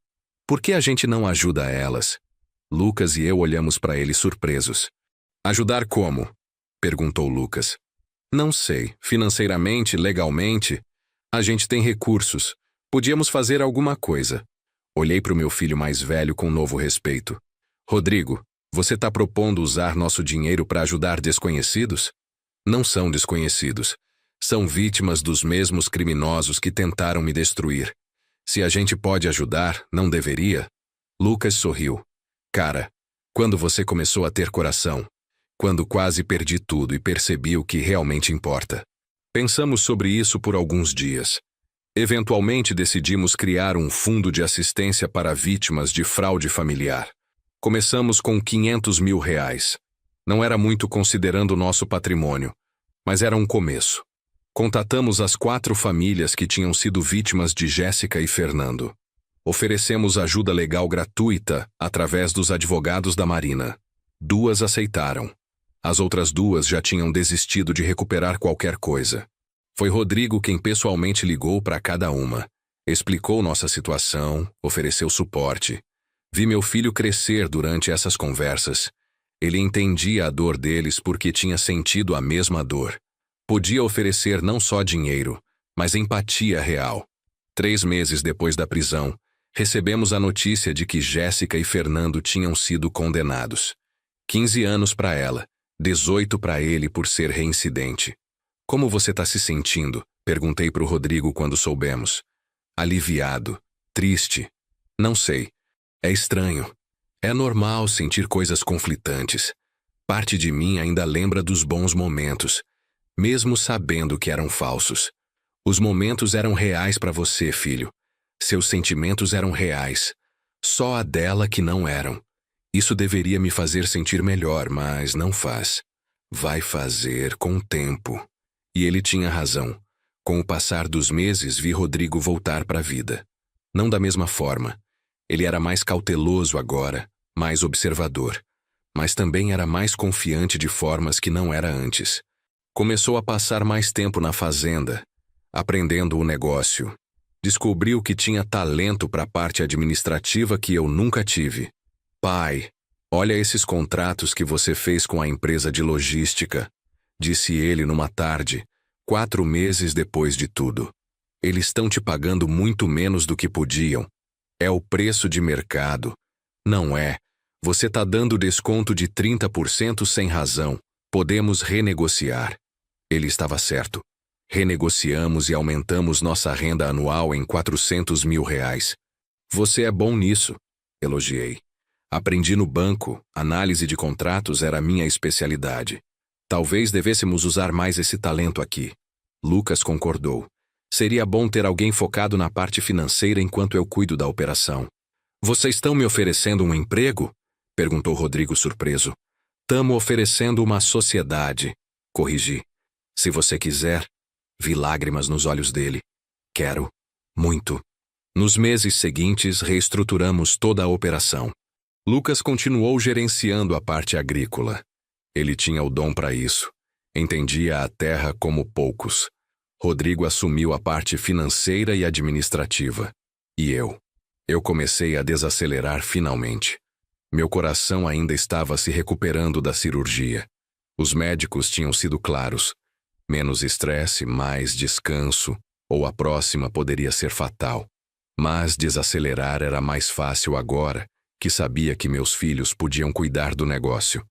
Por que a gente não ajuda elas? Lucas e eu olhamos para ele surpresos. Ajudar como? Perguntou Lucas. Não sei, financeiramente, legalmente. A gente tem recursos. Podíamos fazer alguma coisa. Olhei para o meu filho mais velho com novo respeito. Rodrigo, você está propondo usar nosso dinheiro para ajudar desconhecidos? Não são desconhecidos. São vítimas dos mesmos criminosos que tentaram me destruir. Se a gente pode ajudar, não deveria? Lucas sorriu. Cara, quando você começou a ter coração? Quando quase perdi tudo e percebi o que realmente importa. Pensamos sobre isso por alguns dias. Eventualmente decidimos criar um fundo de assistência para vítimas de fraude familiar. Começamos com R$500 mil. Não era muito considerando o nosso patrimônio, mas era um começo. Contatamos as 4 famílias que tinham sido vítimas de Jéssica e Fernando. Oferecemos ajuda legal gratuita através dos advogados da Marina. 2 aceitaram. As outras 2 já tinham desistido de recuperar qualquer coisa. Foi Rodrigo quem pessoalmente ligou para cada uma. Explicou nossa situação, ofereceu suporte. Vi meu filho crescer durante essas conversas. Ele entendia a dor deles porque tinha sentido a mesma dor. Podia oferecer não só dinheiro, mas empatia real. 3 meses depois da prisão, recebemos a notícia de que Jéssica e Fernando tinham sido condenados. 15 anos para ela, 18 para ele por ser reincidente. Como você está se sentindo? Perguntei para o Rodrigo quando soubemos. Aliviado, triste. Não sei. É estranho. É normal sentir coisas conflitantes. Parte de mim ainda lembra dos bons momentos, mesmo sabendo que eram falsos. Os momentos eram reais para você, filho. Seus sentimentos eram reais. Só a dela que não eram. Isso deveria me fazer sentir melhor, mas não faz. Vai fazer com o tempo. E ele tinha razão. Com o passar dos meses, vi Rodrigo voltar para a vida. Não da mesma forma. Ele era mais cauteloso agora, mais observador. Mas também era mais confiante de formas que não era antes. Começou a passar mais tempo na fazenda, aprendendo o negócio. Descobriu que tinha talento para a parte administrativa que eu nunca tive. Pai, olha esses contratos que você fez com a empresa de logística, disse ele numa tarde, 4 meses depois de tudo. Eles estão te pagando muito menos do que podiam. É o preço de mercado. Não é. Você está dando desconto de 30% sem razão. Podemos renegociar. Ele estava certo. Renegociamos e aumentamos nossa renda anual em R$400 mil. Você é bom nisso, elogiei. Aprendi no banco, análise de contratos era minha especialidade. Talvez devêssemos usar mais esse talento aqui. Lucas concordou. Seria bom ter alguém focado na parte financeira enquanto eu cuido da operação. Vocês estão me oferecendo um emprego? Perguntou Rodrigo surpreso. Tamo oferecendo uma sociedade, corrigi. Se você quiser. Vi lágrimas nos olhos dele. Quero. Muito. Nos meses seguintes, reestruturamos toda a operação. Lucas continuou gerenciando a parte agrícola. Ele tinha o dom para isso. Entendia a terra como poucos. Rodrigo assumiu a parte financeira e administrativa. E eu? Eu comecei a desacelerar finalmente. Meu coração ainda estava se recuperando da cirurgia. Os médicos tinham sido claros. Menos estresse, mais descanso, ou a próxima poderia ser fatal. Mas desacelerar era mais fácil agora, que sabia que meus filhos podiam cuidar do negócio.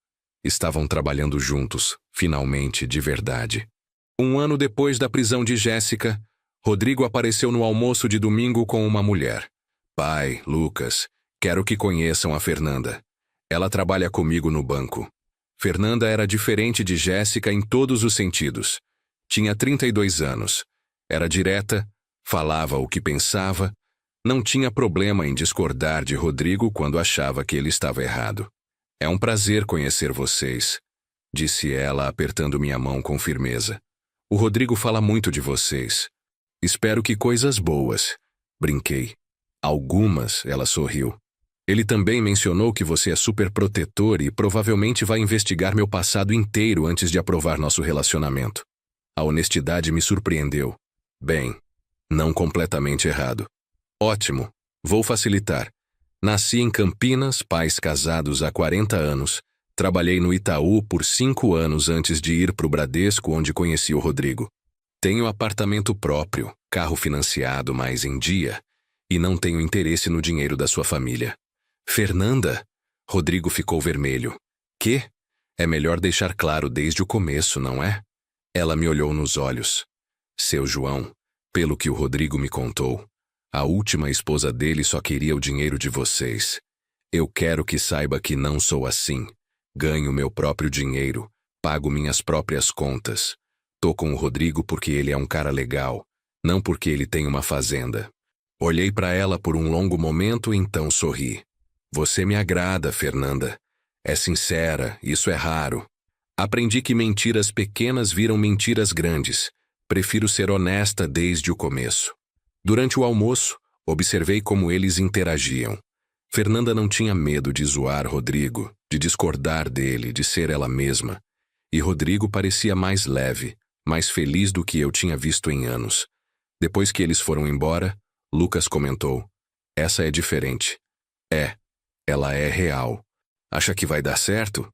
Estavam trabalhando juntos, finalmente, de verdade. 1 ano depois da prisão de Jéssica, Rodrigo apareceu no almoço de domingo com uma mulher. Pai, Lucas, Quero que conheçam a Fernanda. Ela trabalha comigo no banco. Fernanda era diferente de Jéssica em todos os sentidos. Tinha 32 anos. Era direta, falava o que pensava, não tinha problema em discordar de Rodrigo quando achava que ele estava errado. É um prazer conhecer vocês, disse ela apertando minha mão com firmeza. O Rodrigo fala muito de vocês. Espero que coisas boas, brinquei. Algumas, ela sorriu. Ele também mencionou que você é super protetor e provavelmente vai investigar meu passado inteiro antes de aprovar nosso relacionamento. A honestidade me surpreendeu. Bem, não completamente errado. Ótimo, vou facilitar. Nasci em Campinas, pais casados há 40 anos. Trabalhei no Itaú por 5 anos antes de ir para o Bradesco, onde conheci o Rodrigo. Tenho apartamento próprio, carro financiado mais em dia, e não tenho interesse no dinheiro da sua família. Fernanda? Rodrigo ficou vermelho. Quê? É melhor deixar claro desde o começo, não é? Ela me olhou nos olhos. Seu João, pelo que o Rodrigo me contou, a última esposa dele só queria o dinheiro de vocês. Eu quero que saiba que não sou assim. Ganho meu próprio dinheiro, pago minhas próprias contas. Tô com o Rodrigo porque ele é um cara legal, não porque ele tem uma fazenda. Olhei para ela por um longo momento e então sorri. Você me agrada, Fernanda. É sincera, isso é raro. Aprendi que mentiras pequenas viram mentiras grandes. Prefiro ser honesta desde o começo. Durante o almoço, observei como eles interagiam. Fernanda não tinha medo de zoar Rodrigo, de discordar dele, de ser ela mesma. E Rodrigo parecia mais leve, mais feliz do que eu tinha visto em anos. Depois que eles foram embora, Lucas comentou: Essa é diferente. Ela é real. Acha que vai dar certo?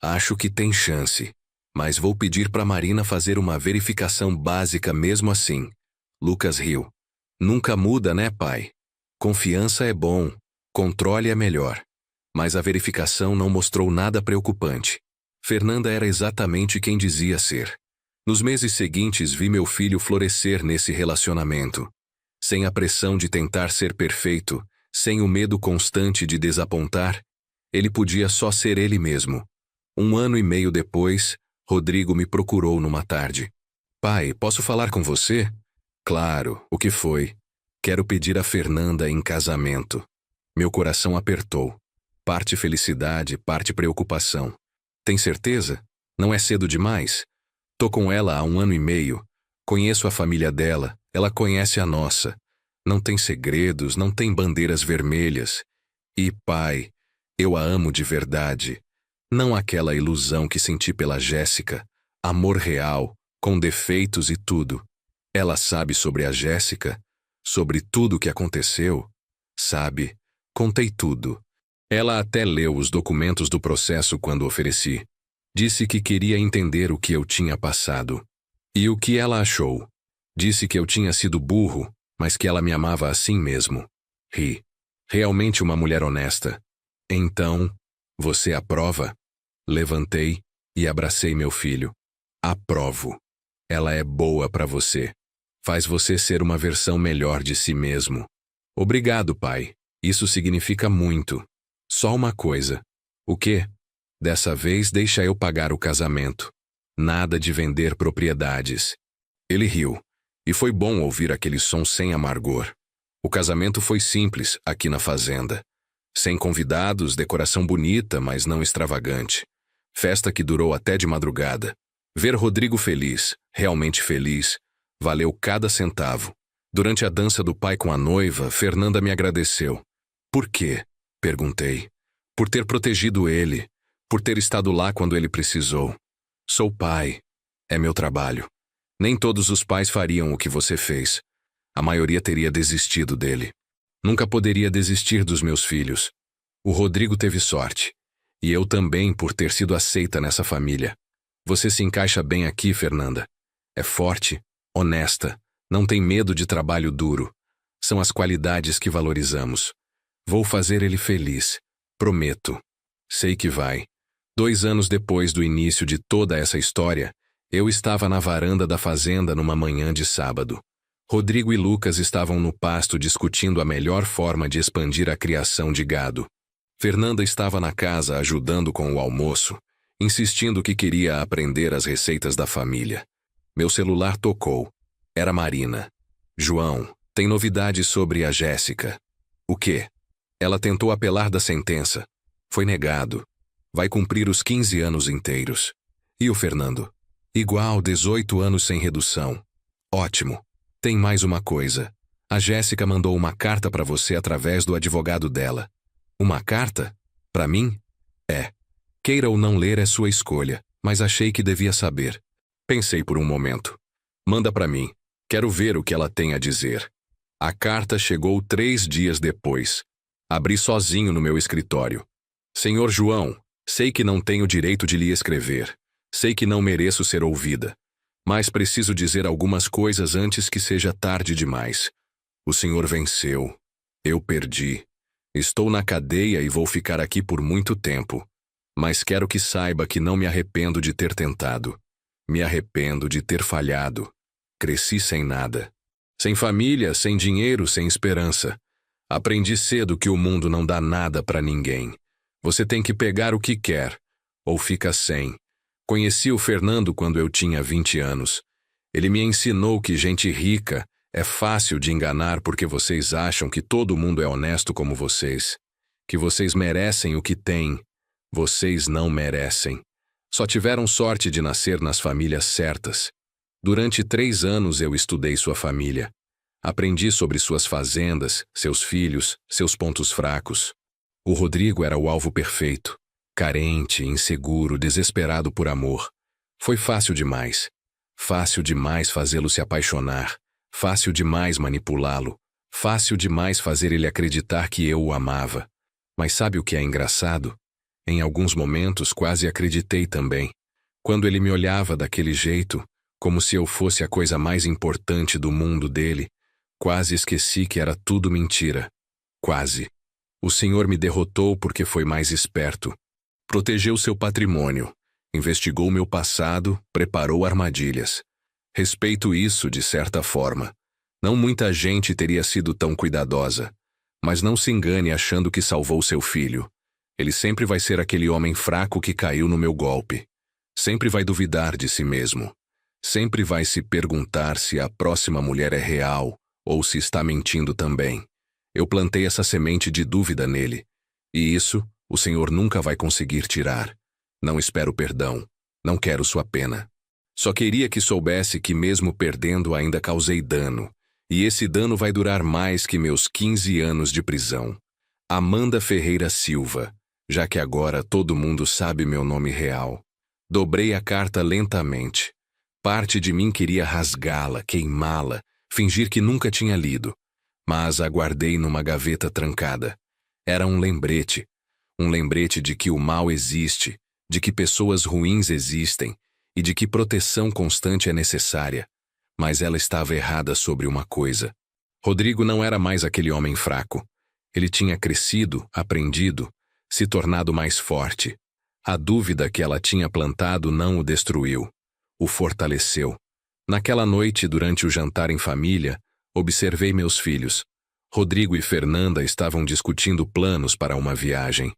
Acho que tem chance. Mas vou pedir para Marina fazer uma verificação básica mesmo assim. Lucas riu. Nunca muda, né, pai? Confiança é bom, controle é melhor. Mas a verificação não mostrou nada preocupante. Fernanda era exatamente quem dizia ser. Nos meses seguintes vi meu filho florescer nesse relacionamento. Sem a pressão de tentar ser perfeito, sem o medo constante de desapontar, ele podia só ser ele mesmo. 1 ano e meio depois, Rodrigo me procurou numa tarde. Pai, posso falar com você? Claro, o que foi? Quero pedir a Fernanda em casamento. Meu coração apertou. Parte felicidade, parte preocupação. Tem certeza? Não é cedo demais? Tô com ela há 1 ano e meio. Conheço a família dela, ela conhece a nossa. Não tem segredos, não tem bandeiras vermelhas. E, pai, eu a amo de verdade. Não aquela ilusão que senti pela Jéssica. Amor real, com defeitos e tudo. Ela sabe sobre a Jéssica, sobre tudo o que aconteceu. Sabe, contei tudo. Ela até leu os documentos do processo quando ofereci. Disse que queria entender o que eu tinha passado. E o que ela achou? Disse que eu tinha sido burro, mas que ela me amava assim mesmo. Ri. Realmente uma mulher honesta. Então, você aprova? Levantei e abracei meu filho. Aprovo. Ela é boa para você. Faz você ser uma versão melhor de si mesmo. Obrigado, pai. Isso significa muito. Só uma coisa. O quê? Dessa vez deixa eu pagar o casamento. Nada de vender propriedades. Ele riu. E foi bom ouvir aquele som sem amargor. O casamento foi simples, aqui na fazenda. Sem convidados, decoração bonita, mas não extravagante. Festa que durou até de madrugada. Ver Rodrigo feliz, realmente feliz, valeu cada centavo. Durante a dança do pai com a noiva, Fernanda me agradeceu. Por quê? Perguntei. Por ter protegido ele, por ter estado lá quando ele precisou. Sou pai. É meu trabalho. Nem todos os pais fariam o que você fez. A maioria teria desistido dele. Nunca poderia desistir dos meus filhos. O Rodrigo teve sorte. E eu também por ter sido aceita nessa família. Você se encaixa bem aqui, Fernanda. É forte, honesta, não tem medo de trabalho duro. São as qualidades que valorizamos. Vou fazer ele feliz. Prometo. Sei que vai. 2 anos depois do início de toda essa história, eu estava na varanda da fazenda numa manhã de sábado. Rodrigo e Lucas estavam no pasto discutindo a melhor forma de expandir a criação de gado. Fernanda estava na casa ajudando com o almoço, insistindo que queria aprender as receitas da família. Meu celular tocou. Era Marina. João, tem novidades sobre a Jéssica. O quê? Ela tentou apelar da sentença. Foi negado. Vai cumprir os 15 anos inteiros. E o Fernando? Igual, 18 anos sem redução. Ótimo. Tem mais uma coisa. A Jéssica mandou uma carta para você através do advogado dela. Uma carta? Para mim? É. Queira ou não ler é sua escolha, mas achei que devia saber. Pensei por um momento. Manda para mim. Quero ver o que ela tem a dizer. A carta chegou 3 dias depois. Abri sozinho no meu escritório. Senhor João, sei que não tenho direito de lhe escrever. Sei que não mereço ser ouvida. Mas preciso dizer algumas coisas antes que seja tarde demais. O senhor venceu. Eu perdi. Estou na cadeia e vou ficar aqui por muito tempo. Mas quero que saiba que não me arrependo de ter tentado. Me arrependo de ter falhado. Cresci sem nada. Sem família, sem dinheiro, sem esperança. Aprendi cedo que o mundo não dá nada para ninguém. Você tem que pegar o que quer, ou fica sem. Conheci o Fernando quando eu tinha 20 anos. Ele me ensinou que gente rica é fácil de enganar porque vocês acham que todo mundo é honesto como vocês. Que vocês merecem o que têm. Vocês não merecem. Só tiveram sorte de nascer nas famílias certas. Durante 3 anos eu estudei sua família. Aprendi sobre suas fazendas, seus filhos, seus pontos fracos. O Rodrigo era o alvo perfeito. Carente, inseguro, desesperado por amor. Foi fácil demais. Fácil demais fazê-lo se apaixonar. Fácil demais manipulá-lo. Fácil demais fazer ele acreditar que eu o amava. Mas sabe o que é engraçado? Em alguns momentos quase acreditei também. Quando ele me olhava daquele jeito, como se eu fosse a coisa mais importante do mundo dele, quase esqueci que era tudo mentira. Quase. O senhor me derrotou porque foi mais esperto. Protegeu seu patrimônio, investigou meu passado, preparou armadilhas. Respeito isso, de certa forma. Não muita gente teria sido tão cuidadosa. Mas não se engane achando que salvou seu filho. Ele sempre vai ser aquele homem fraco que caiu no meu golpe. Sempre vai duvidar de si mesmo. Sempre vai se perguntar se a próxima mulher é real ou se está mentindo também. Eu plantei essa semente de dúvida nele. E isso o senhor nunca vai conseguir tirar. Não espero perdão. Não quero sua pena. Só queria que soubesse que mesmo perdendo ainda causei dano. E esse dano vai durar mais que meus 15 anos de prisão. Amanda Ferreira Silva, já que agora todo mundo sabe meu nome real. Dobrei a carta lentamente. Parte de mim queria rasgá-la, queimá-la, fingir que nunca tinha lido. Mas a guardei numa gaveta trancada. Era um lembrete de que o mal existe, de que pessoas ruins existem e de que proteção constante é necessária. Mas ela estava errada sobre uma coisa. Rodrigo não era mais aquele homem fraco. Ele tinha crescido, aprendido, se tornado mais forte. A dúvida que ela tinha plantado não o destruiu. O fortaleceu. Naquela noite, durante o jantar em família, observei meus filhos. Rodrigo e Fernanda estavam discutindo planos para uma viagem.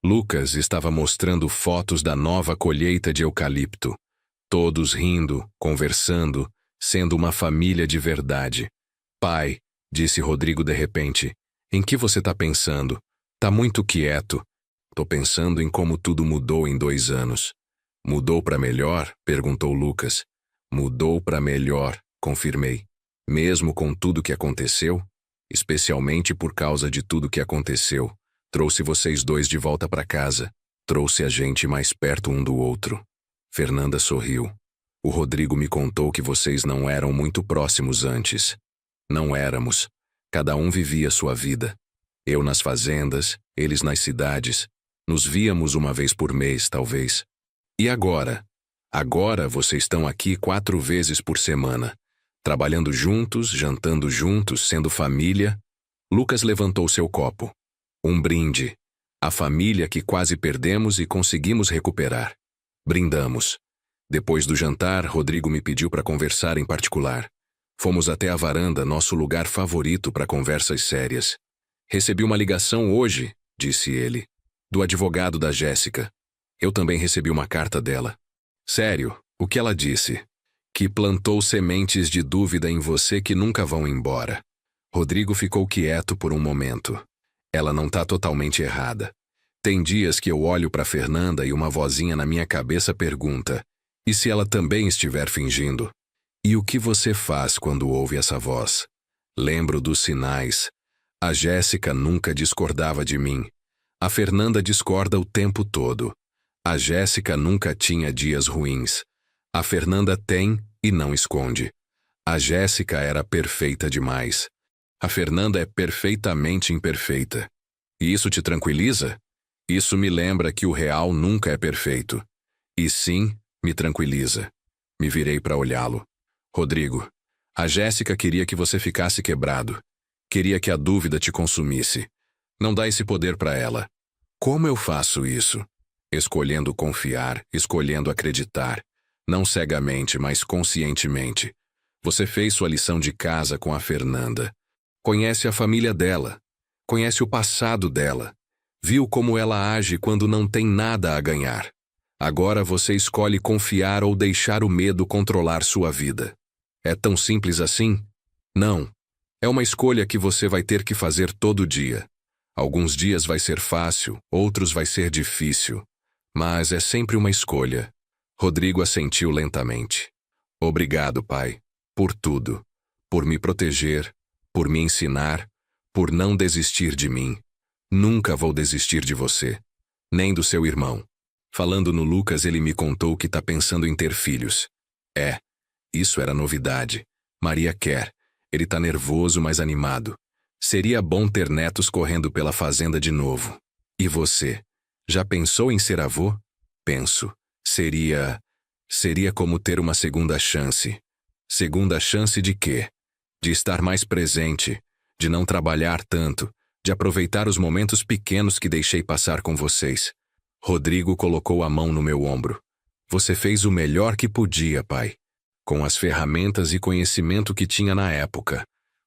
Lucas estava mostrando fotos da nova colheita de eucalipto. Todos rindo, conversando, sendo uma família de verdade. Pai, disse Rodrigo de repente, em que você está pensando? Tá muito quieto. Tô pensando em como tudo mudou em 2 anos. Mudou para melhor? Perguntou Lucas. Mudou para melhor, confirmei. Mesmo com tudo que aconteceu? Especialmente por causa de tudo que aconteceu. Trouxe vocês dois de volta para casa. Trouxe a gente mais perto um do outro. Fernanda sorriu. O Rodrigo me contou que vocês não eram muito próximos antes. Não éramos. Cada um vivia sua vida. Eu nas fazendas, eles nas cidades. Nos víamos uma vez por mês, talvez. E agora? Agora vocês estão aqui 4 vezes por semana. Trabalhando juntos, jantando juntos, sendo família. Lucas levantou seu copo. Um brinde. A família que quase perdemos e conseguimos recuperar. Brindamos. Depois do jantar, Rodrigo me pediu para conversar em particular. Fomos até a varanda, nosso lugar favorito para conversas sérias. Recebi uma ligação hoje, disse ele, do advogado da Jéssica. Eu também recebi uma carta dela. Sério, o que ela disse? Que plantou sementes de dúvida em você que nunca vão embora. Rodrigo ficou quieto por um momento. Ela não tá totalmente errada. Tem dias que eu olho para Fernanda e uma vozinha na minha cabeça pergunta: e se ela também estiver fingindo? E o que você faz quando ouve essa voz? Lembro dos sinais. A Jéssica nunca discordava de mim. A Fernanda discorda o tempo todo. A Jéssica nunca tinha dias ruins. A Fernanda tem e não esconde. A Jéssica era perfeita demais. A Fernanda é perfeitamente imperfeita. E isso te tranquiliza? Isso me lembra que o real nunca é perfeito. E sim, me tranquiliza. Me virei para olhá-lo. Rodrigo, a Jéssica queria que você ficasse quebrado. Queria que a dúvida te consumisse. Não dá esse poder para ela. Como eu faço isso? Escolhendo confiar, escolhendo acreditar. Não cegamente, mas conscientemente. Você fez sua lição de casa com a Fernanda. Conhece a família dela. Conhece o passado dela. Viu como ela age quando não tem nada a ganhar. Agora você escolhe confiar ou deixar o medo controlar sua vida. É tão simples assim? Não. É uma escolha que você vai ter que fazer todo dia. Alguns dias vai ser fácil, outros vai ser difícil. Mas é sempre uma escolha. Rodrigo assentiu lentamente. Obrigado, pai, por tudo. Por me proteger, por me ensinar, por não desistir de mim. Nunca vou desistir de você, nem do seu irmão. Falando no Lucas, ele me contou que tá pensando em ter filhos. Isso era novidade. Maria quer. Ele tá nervoso, mas animado. Seria bom ter netos correndo pela fazenda de novo. E você? Já pensou em ser avô? Penso. Seria como ter uma segunda chance. Segunda chance de quê? De estar mais presente, de não trabalhar tanto, de aproveitar os momentos pequenos que deixei passar com vocês. Rodrigo colocou a mão no meu ombro. Você fez o melhor que podia, pai. Com as ferramentas e conhecimento que tinha na época.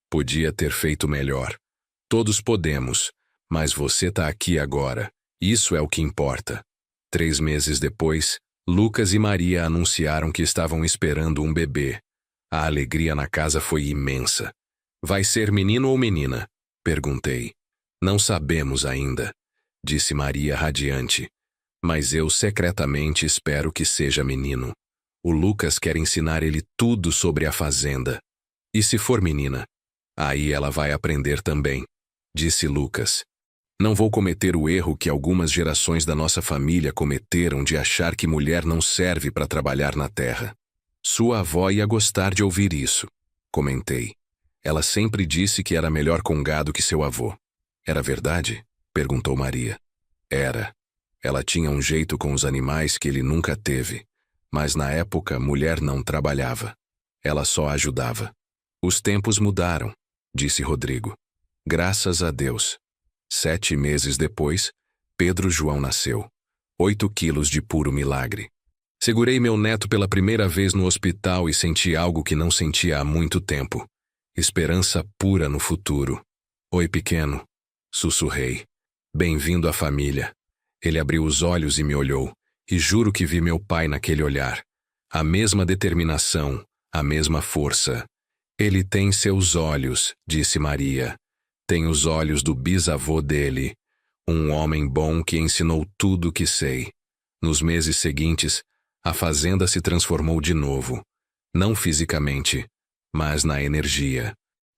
Podia ter feito melhor. Todos podemos, mas você tá aqui agora. Isso é o que importa. 3 meses depois, Lucas e Maria anunciaram que estavam esperando um bebê. A alegria na casa foi imensa. Vai ser menino ou menina? Perguntei. Não sabemos ainda, disse Maria radiante. Mas eu secretamente espero que seja menino. O Lucas quer ensinar ele tudo sobre a fazenda. E se for menina? Aí ela vai aprender também, disse Lucas. Não vou cometer o erro que algumas gerações da nossa família cometeram de achar que mulher não serve para trabalhar na terra. Sua avó ia gostar de ouvir isso, comentei. Ela sempre disse que era melhor com gado que seu avô. Era verdade? Perguntou Maria. Era. Ela tinha um jeito com os animais que ele nunca teve. Mas na época, mulher não trabalhava. Ela só ajudava. Os tempos mudaram, disse Rodrigo. Graças a Deus. 7 meses depois, Pedro João nasceu. 8 quilos de puro milagre. Segurei meu neto pela primeira vez no hospital e senti algo que não sentia há muito tempo. Esperança pura no futuro. Oi, pequeno. Sussurrei. Bem-vindo à família. Ele abriu os olhos e me olhou. E juro que vi meu pai naquele olhar. A mesma determinação, a mesma força. Ele tem seus olhos, disse Maria. Tem os olhos do bisavô dele. Um homem bom que ensinou tudo o que sei. Nos meses seguintes, a fazenda se transformou de novo. Não fisicamente, mas na energia.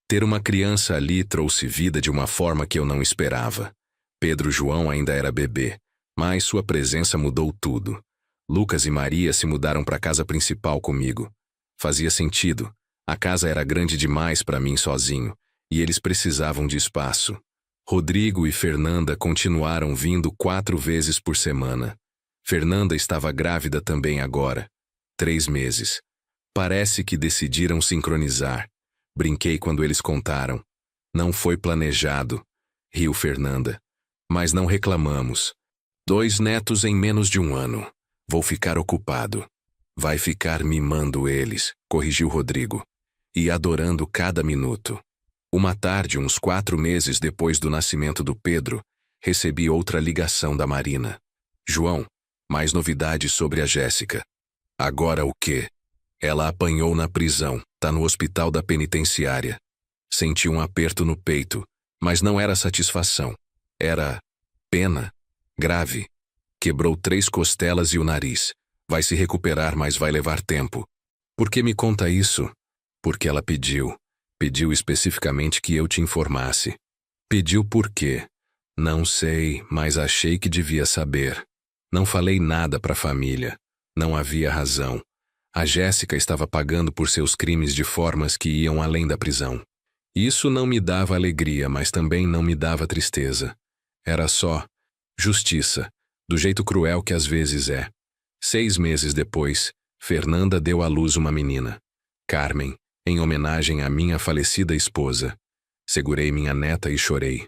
Ter uma criança ali trouxe vida de uma forma que eu não esperava. Pedro João ainda era bebê. Mas sua presença mudou tudo. Lucas e Maria se mudaram para a casa principal comigo. Fazia sentido. A casa era grande demais para mim sozinho, e eles precisavam de espaço. Rodrigo e Fernanda continuaram vindo 4 vezes por semana. Fernanda estava grávida também agora. 3 meses. Parece que decidiram sincronizar. Brinquei quando eles contaram. Não foi planejado, riu Fernanda. Mas não reclamamos. 2 netos em menos de 1 ano. Vou ficar ocupado. Vai ficar mimando eles, corrigiu Rodrigo. e adorando cada minuto. Uma tarde, uns 4 meses depois do nascimento do Pedro, recebi outra ligação da Marina. João, mais novidades sobre a Jéssica. Agora o quê? Ela apanhou na prisão, tá no hospital da penitenciária. Senti um aperto no peito, mas não era satisfação. Era pena. Grave. Quebrou 3 costelas e o nariz. Vai se recuperar, mas vai levar tempo. Por que me conta isso? Porque ela pediu. Pediu especificamente que eu te informasse. Pediu por quê? Não sei, mas achei que devia saber. Não falei nada para a família. Não havia razão. A Jéssica estava pagando por seus crimes de formas que iam além da prisão. Isso não me dava alegria, mas também não me dava tristeza. Era só justiça, do jeito cruel que às vezes é. 6 meses depois, Fernanda deu à luz uma menina, Carmen, em homenagem à minha falecida esposa. Segurei minha neta e chorei.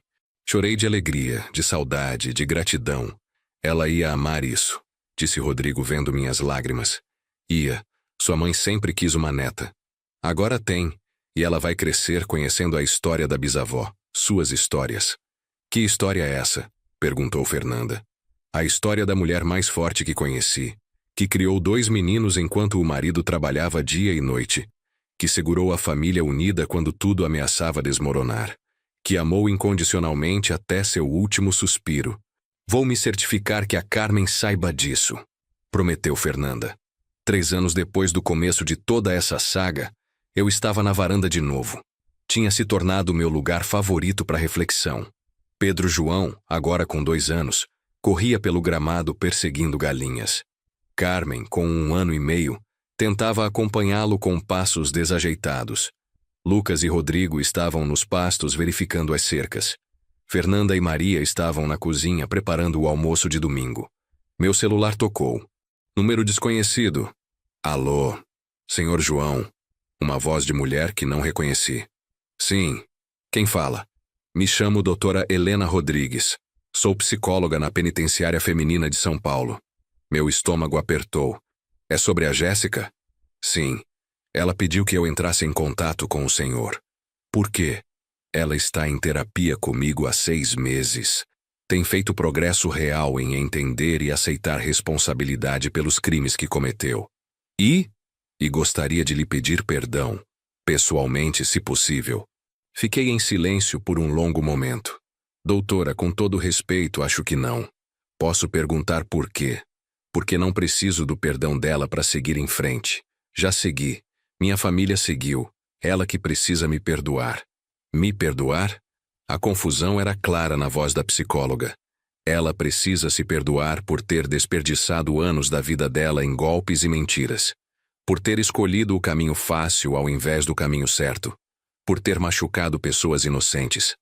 Chorei de alegria, de saudade, de gratidão. Ela ia amar isso, disse Rodrigo vendo minhas lágrimas. Ia. Sua mãe sempre quis uma neta. Agora tem, e ela vai crescer conhecendo a história da bisavó, suas histórias. Que história é essa? Perguntou Fernanda. A história da mulher mais forte que conheci, que criou 2 meninos enquanto o marido trabalhava dia e noite, que segurou a família unida quando tudo ameaçava desmoronar, que amou incondicionalmente até seu último suspiro. Vou me certificar que a Carmen saiba disso, prometeu Fernanda. 3 anos depois do começo de toda essa saga, eu estava na varanda de novo. Tinha se tornado o meu lugar favorito para reflexão. Pedro João, agora com 2 anos, corria pelo gramado perseguindo galinhas. Carmen, com 1 ano e meio, tentava acompanhá-lo com passos desajeitados. Lucas e Rodrigo estavam nos pastos verificando as cercas. Fernanda e Maria estavam na cozinha preparando o almoço de domingo. Meu celular tocou. Número desconhecido. Alô, senhor João. Uma voz de mulher que não reconheci. Sim. Quem fala? Me chamo doutora Helena Rodrigues. Sou psicóloga na penitenciária feminina de São Paulo. Meu estômago apertou. É sobre a Jéssica? Sim. Ela pediu que eu entrasse em contato com o senhor. Por quê? Ela está em terapia comigo há 6 meses. Tem feito progresso real em entender e aceitar responsabilidade pelos crimes que cometeu. E gostaria de lhe pedir perdão, pessoalmente, se possível. Fiquei em silêncio por um longo momento. Doutora, com todo respeito, acho que não. Posso perguntar por quê? Porque não preciso do perdão dela para seguir em frente. Já segui. Minha família seguiu. Ela que precisa me perdoar. Me perdoar? A confusão era clara na voz da psicóloga. Ela precisa se perdoar por ter desperdiçado anos da vida dela em golpes e mentiras. Por ter escolhido o caminho fácil ao invés do caminho certo. Por ter machucado pessoas inocentes.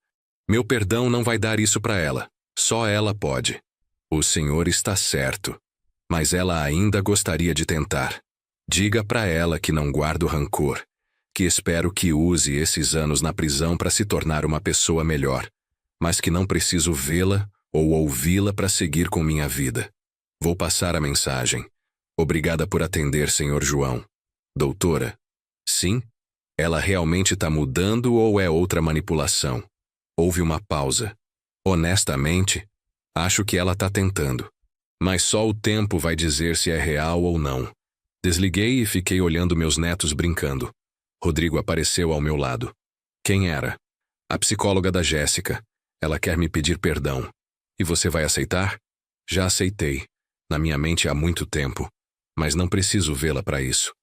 Meu perdão não vai dar isso para ela. Só ela pode. O senhor está certo. Mas ela ainda gostaria de tentar. Diga para ela que não guardo rancor. Que espero que use esses anos na prisão para se tornar uma pessoa melhor. Mas que não preciso vê-la ou ouvi-la para seguir com minha vida. Vou passar a mensagem. Obrigada por atender, senhor João. Doutora? Sim? Ela realmente está mudando ou é outra manipulação? Houve uma pausa. Honestamente, acho que ela está tentando. Mas só o tempo vai dizer se é real ou não. Desliguei e fiquei olhando meus netos brincando. Rodrigo apareceu ao meu lado. Quem era? A psicóloga da Jéssica. Ela quer me pedir perdão. E você vai aceitar? Já aceitei. Na minha mente há muito tempo. Mas não preciso vê-la para isso.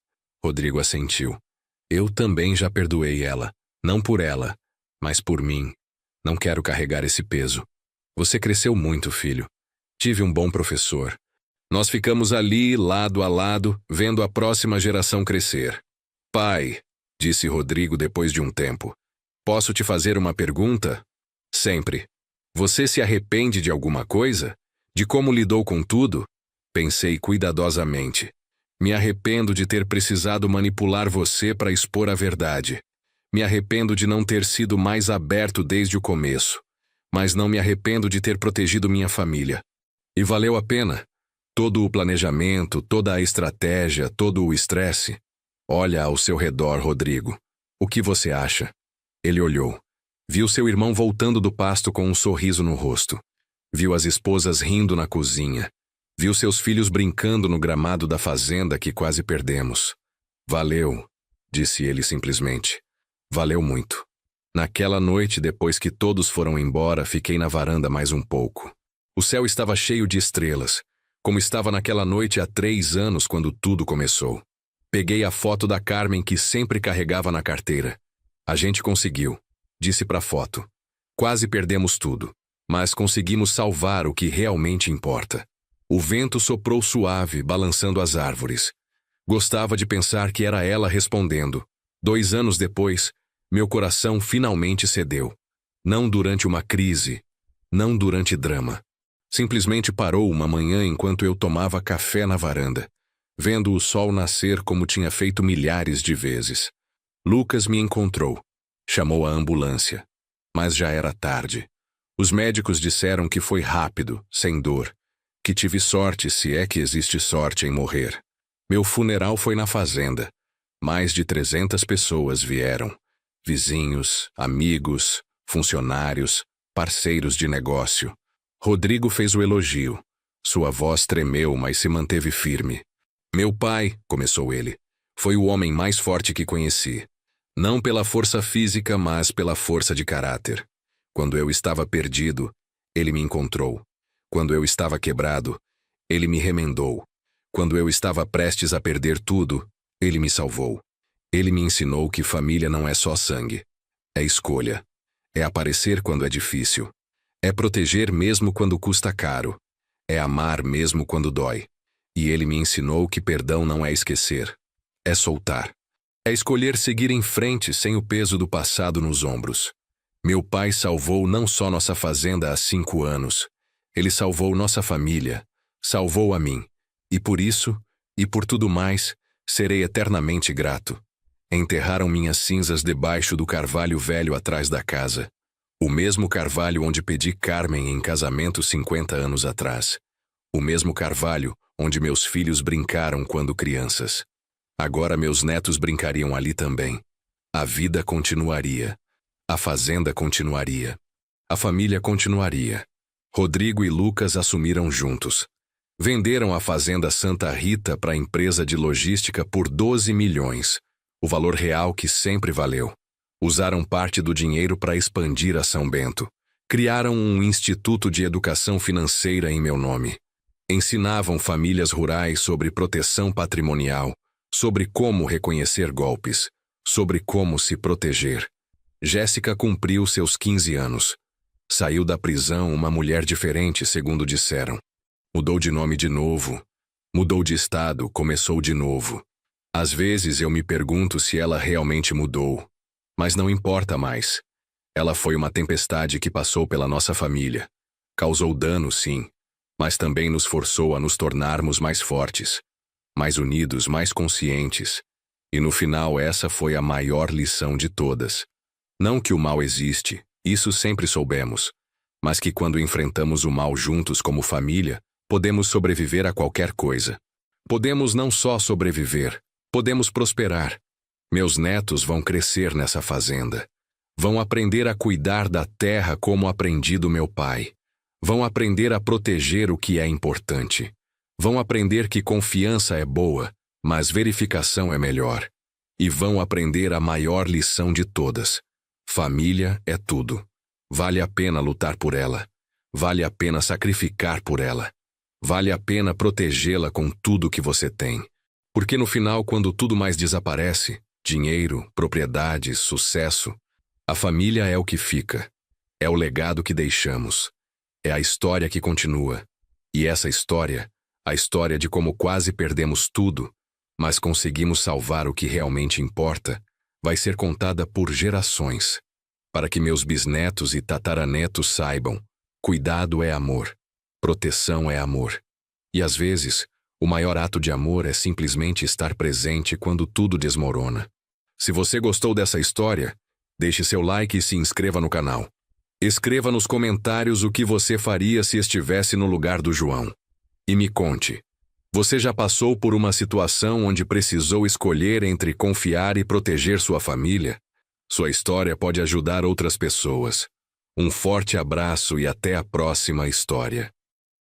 Rodrigo assentiu. Eu também já perdoei ela. Não por ela, mas por mim. Não quero carregar esse peso. Você cresceu muito, filho. Tive um bom professor. Nós ficamos ali, lado a lado, vendo a próxima geração crescer. Pai, disse Rodrigo depois de um tempo. Posso te fazer uma pergunta? Sempre. Você se arrepende de alguma coisa? De como lidou com tudo? Pensei cuidadosamente. Me arrependo de ter precisado manipular você para expor a verdade. Me arrependo de não ter sido mais aberto desde o começo. Mas não me arrependo de ter protegido minha família. E valeu a pena. Todo o planejamento, toda a estratégia, todo o estresse. Olha ao seu redor, Rodrigo. O que você acha? Ele olhou. Viu seu irmão voltando do pasto com um sorriso no rosto. Viu as esposas rindo na cozinha. Viu seus filhos brincando no gramado da fazenda que quase perdemos. Valeu, disse ele simplesmente. Valeu muito. Naquela noite, depois que todos foram embora, fiquei na varanda mais um pouco. O céu estava cheio de estrelas, como estava naquela noite há 3 anos quando tudo começou. Peguei a foto da Carmen que sempre carregava na carteira. A gente conseguiu, disse para a foto. Quase perdemos tudo, mas conseguimos salvar o que realmente importa. O vento soprou suave, balançando as árvores. Gostava de pensar que era ela respondendo. 2 anos depois, meu coração finalmente cedeu. Não durante uma crise, não durante drama. Simplesmente parou uma manhã enquanto eu tomava café na varanda, vendo o sol nascer como tinha feito milhares de vezes. Lucas me encontrou. Chamou a ambulância. Mas já era tarde. Os médicos disseram que foi rápido, sem dor. Que tive sorte, se é que existe sorte em morrer. Meu funeral foi na fazenda. Mais de 300 pessoas vieram. Vizinhos, amigos, funcionários, parceiros de negócio. Rodrigo fez o elogio. Sua voz tremeu, mas se manteve firme. Meu pai, começou ele, foi o homem mais forte que conheci. Não pela força física, mas pela força de caráter. Quando eu estava perdido, ele me encontrou. Quando eu estava quebrado, ele me remendou. Quando eu estava prestes a perder tudo, ele me salvou. Ele me ensinou que família não é só sangue. É escolha. É aparecer quando é difícil. É proteger mesmo quando custa caro. É amar mesmo quando dói. E ele me ensinou que perdão não é esquecer. É soltar. É escolher seguir em frente sem o peso do passado nos ombros. Meu pai salvou não só nossa fazenda há 5 anos. Ele salvou nossa família. Salvou a mim. E por isso, e por tudo mais, serei eternamente grato. Enterraram minhas cinzas debaixo do carvalho velho atrás da casa. O mesmo carvalho onde pedi Carmen em casamento 50 anos atrás. O mesmo carvalho onde meus filhos brincaram quando crianças. Agora meus netos brincariam ali também. A vida continuaria. A fazenda continuaria. A família continuaria. Rodrigo e Lucas assumiram juntos. Venderam a fazenda Santa Rita para a empresa de logística por 12 milhões, o valor real que sempre valeu. Usaram parte do dinheiro para expandir a São Bento. Criaram um instituto de educação financeira em meu nome. Ensinavam famílias rurais sobre proteção patrimonial, sobre como reconhecer golpes, sobre como se proteger. Jéssica cumpriu seus 15 anos. Saiu da prisão uma mulher diferente, segundo disseram. Mudou de nome de novo. Mudou de estado, começou de novo. Às vezes eu me pergunto se ela realmente mudou. Mas não importa mais. Ela foi uma tempestade que passou pela nossa família. Causou dano, sim, mas também nos forçou a nos tornarmos mais fortes, mais unidos, mais conscientes. E no final essa foi a maior lição de todas. Não que o mal existe, isso sempre soubemos, mas que quando enfrentamos o mal juntos como família, podemos sobreviver a qualquer coisa. Podemos não só sobreviver, podemos prosperar. Meus netos vão crescer nessa fazenda. Vão aprender a cuidar da terra como aprendi do meu pai. Vão aprender a proteger o que é importante. Vão aprender que confiança é boa, mas verificação é melhor. E vão aprender a maior lição de todas. Família é tudo. Vale a pena lutar por ela. Vale a pena sacrificar por ela. Vale a pena protegê-la com tudo que você tem. Porque no final, quando tudo mais desaparece, dinheiro, propriedades, sucesso, a família é o que fica. É o legado que deixamos. É a história que continua. E essa história, a história de como quase perdemos tudo, mas conseguimos salvar o que realmente importa, vai ser contada por gerações. Para que meus bisnetos e tataranetos saibam, cuidado é amor. Proteção é amor. E às vezes, o maior ato de amor é simplesmente estar presente quando tudo desmorona. Se você gostou dessa história, deixe seu like e se inscreva no canal. Escreva nos comentários o que você faria se estivesse no lugar do João. E me conte, você já passou por uma situação onde precisou escolher entre confiar e proteger sua família? Sua história pode ajudar outras pessoas. Um forte abraço e até a próxima história.